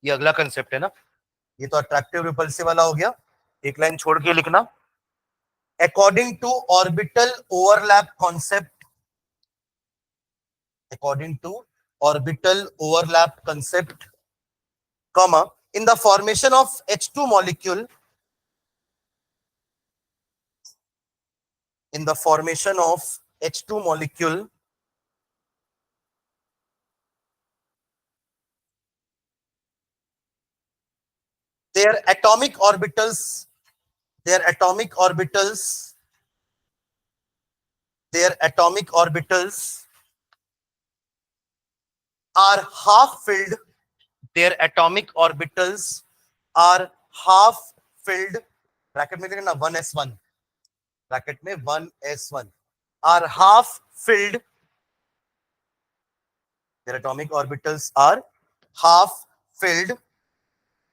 ये अगला कंसेप्ट है ना, ये तो अट्रैक्टिव रिपल्सिव वाला हो गया. एक लाइन छोड़ के लिखना, according to orbital overlap concept, according to orbital overlap concept, comma, in the formation of H2 molecule, in the formation of H2 molecule, their atomic orbitals, their atomic orbitals, their atomic orbitals are half filled, their atomic orbitals are half filled, bracket में लिखना 1s1, ब्रैकेट में 1s1, are half filled, their atomic orbitals are half filled,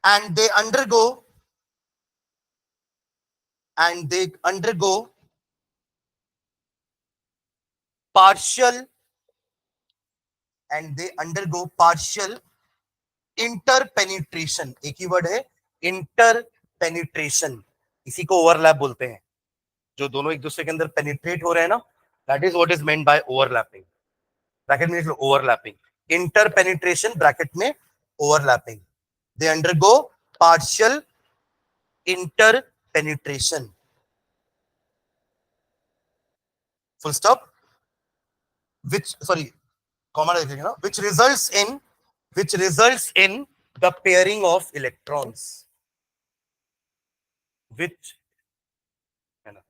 and they undergo partial, and they undergo partial इंटरपेनिट्रेशन. एक ही वर्ड है इंटरपेनिट्रेशन, इसी को ओवरलैप बोलते हैं. जो दोनों एक दूसरे के अंदर पेनिट्रेट हो रहे हैं ना, that is what is meant by overlapping. Bracket में ओवरलैपिंग, इंटरपेनिट्रेशन ब्रैकेट में overlapping. They undergo partial interpenetration, full stop, which, sorry, comma लिखेंगे ना, which results in the pairing of electrons, which है ना,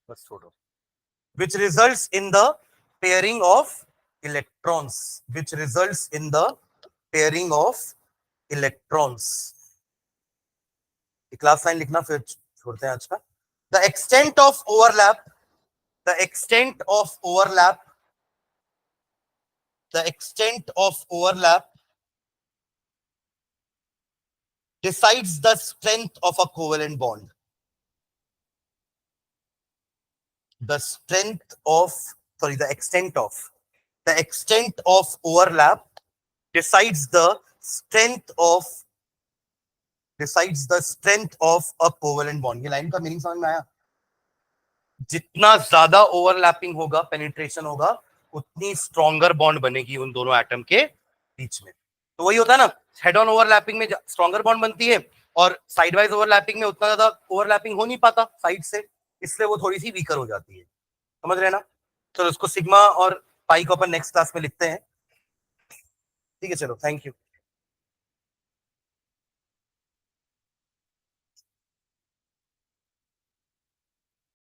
बस छोड़ो, which results in the pairing of electrons, which results in the pairing of electrons. एक लास्ट लाइन लिखना, फिर छोड़ते हैं आज का. The extent of overlap, the extent of overlap, the extent of overlap decides the strength of a covalent bond. The strength of, sorry, the extent of overlap decides the strength of a covalent bond. ये लाइन का मीनिंग समझ में आया? जितना ज्यादा ओवरलैपिंग होगा, पेनिट्रेशन होगा, उतनी स्ट्रॉन्गर बॉन्ड बनेगी उन दोनों एटम के बीच में. तो वही होता है ना, हेड ऑन ओवरलैपिंग में स्ट्रॉन्गर बॉन्ड बनती है, और साइड वाइज ओवरलैपिंग में उतना ज्यादा ओवरलैपिंग हो नहीं पाता साइड से, इसलिए वो थोड़ी सी वीकर हो जाती है. समझ रहे ना? तो उसको सिग्मा और पाई को अपन नेक्स्ट क्लास में लिखते हैं. ठीक है, चलो, थैंक यू.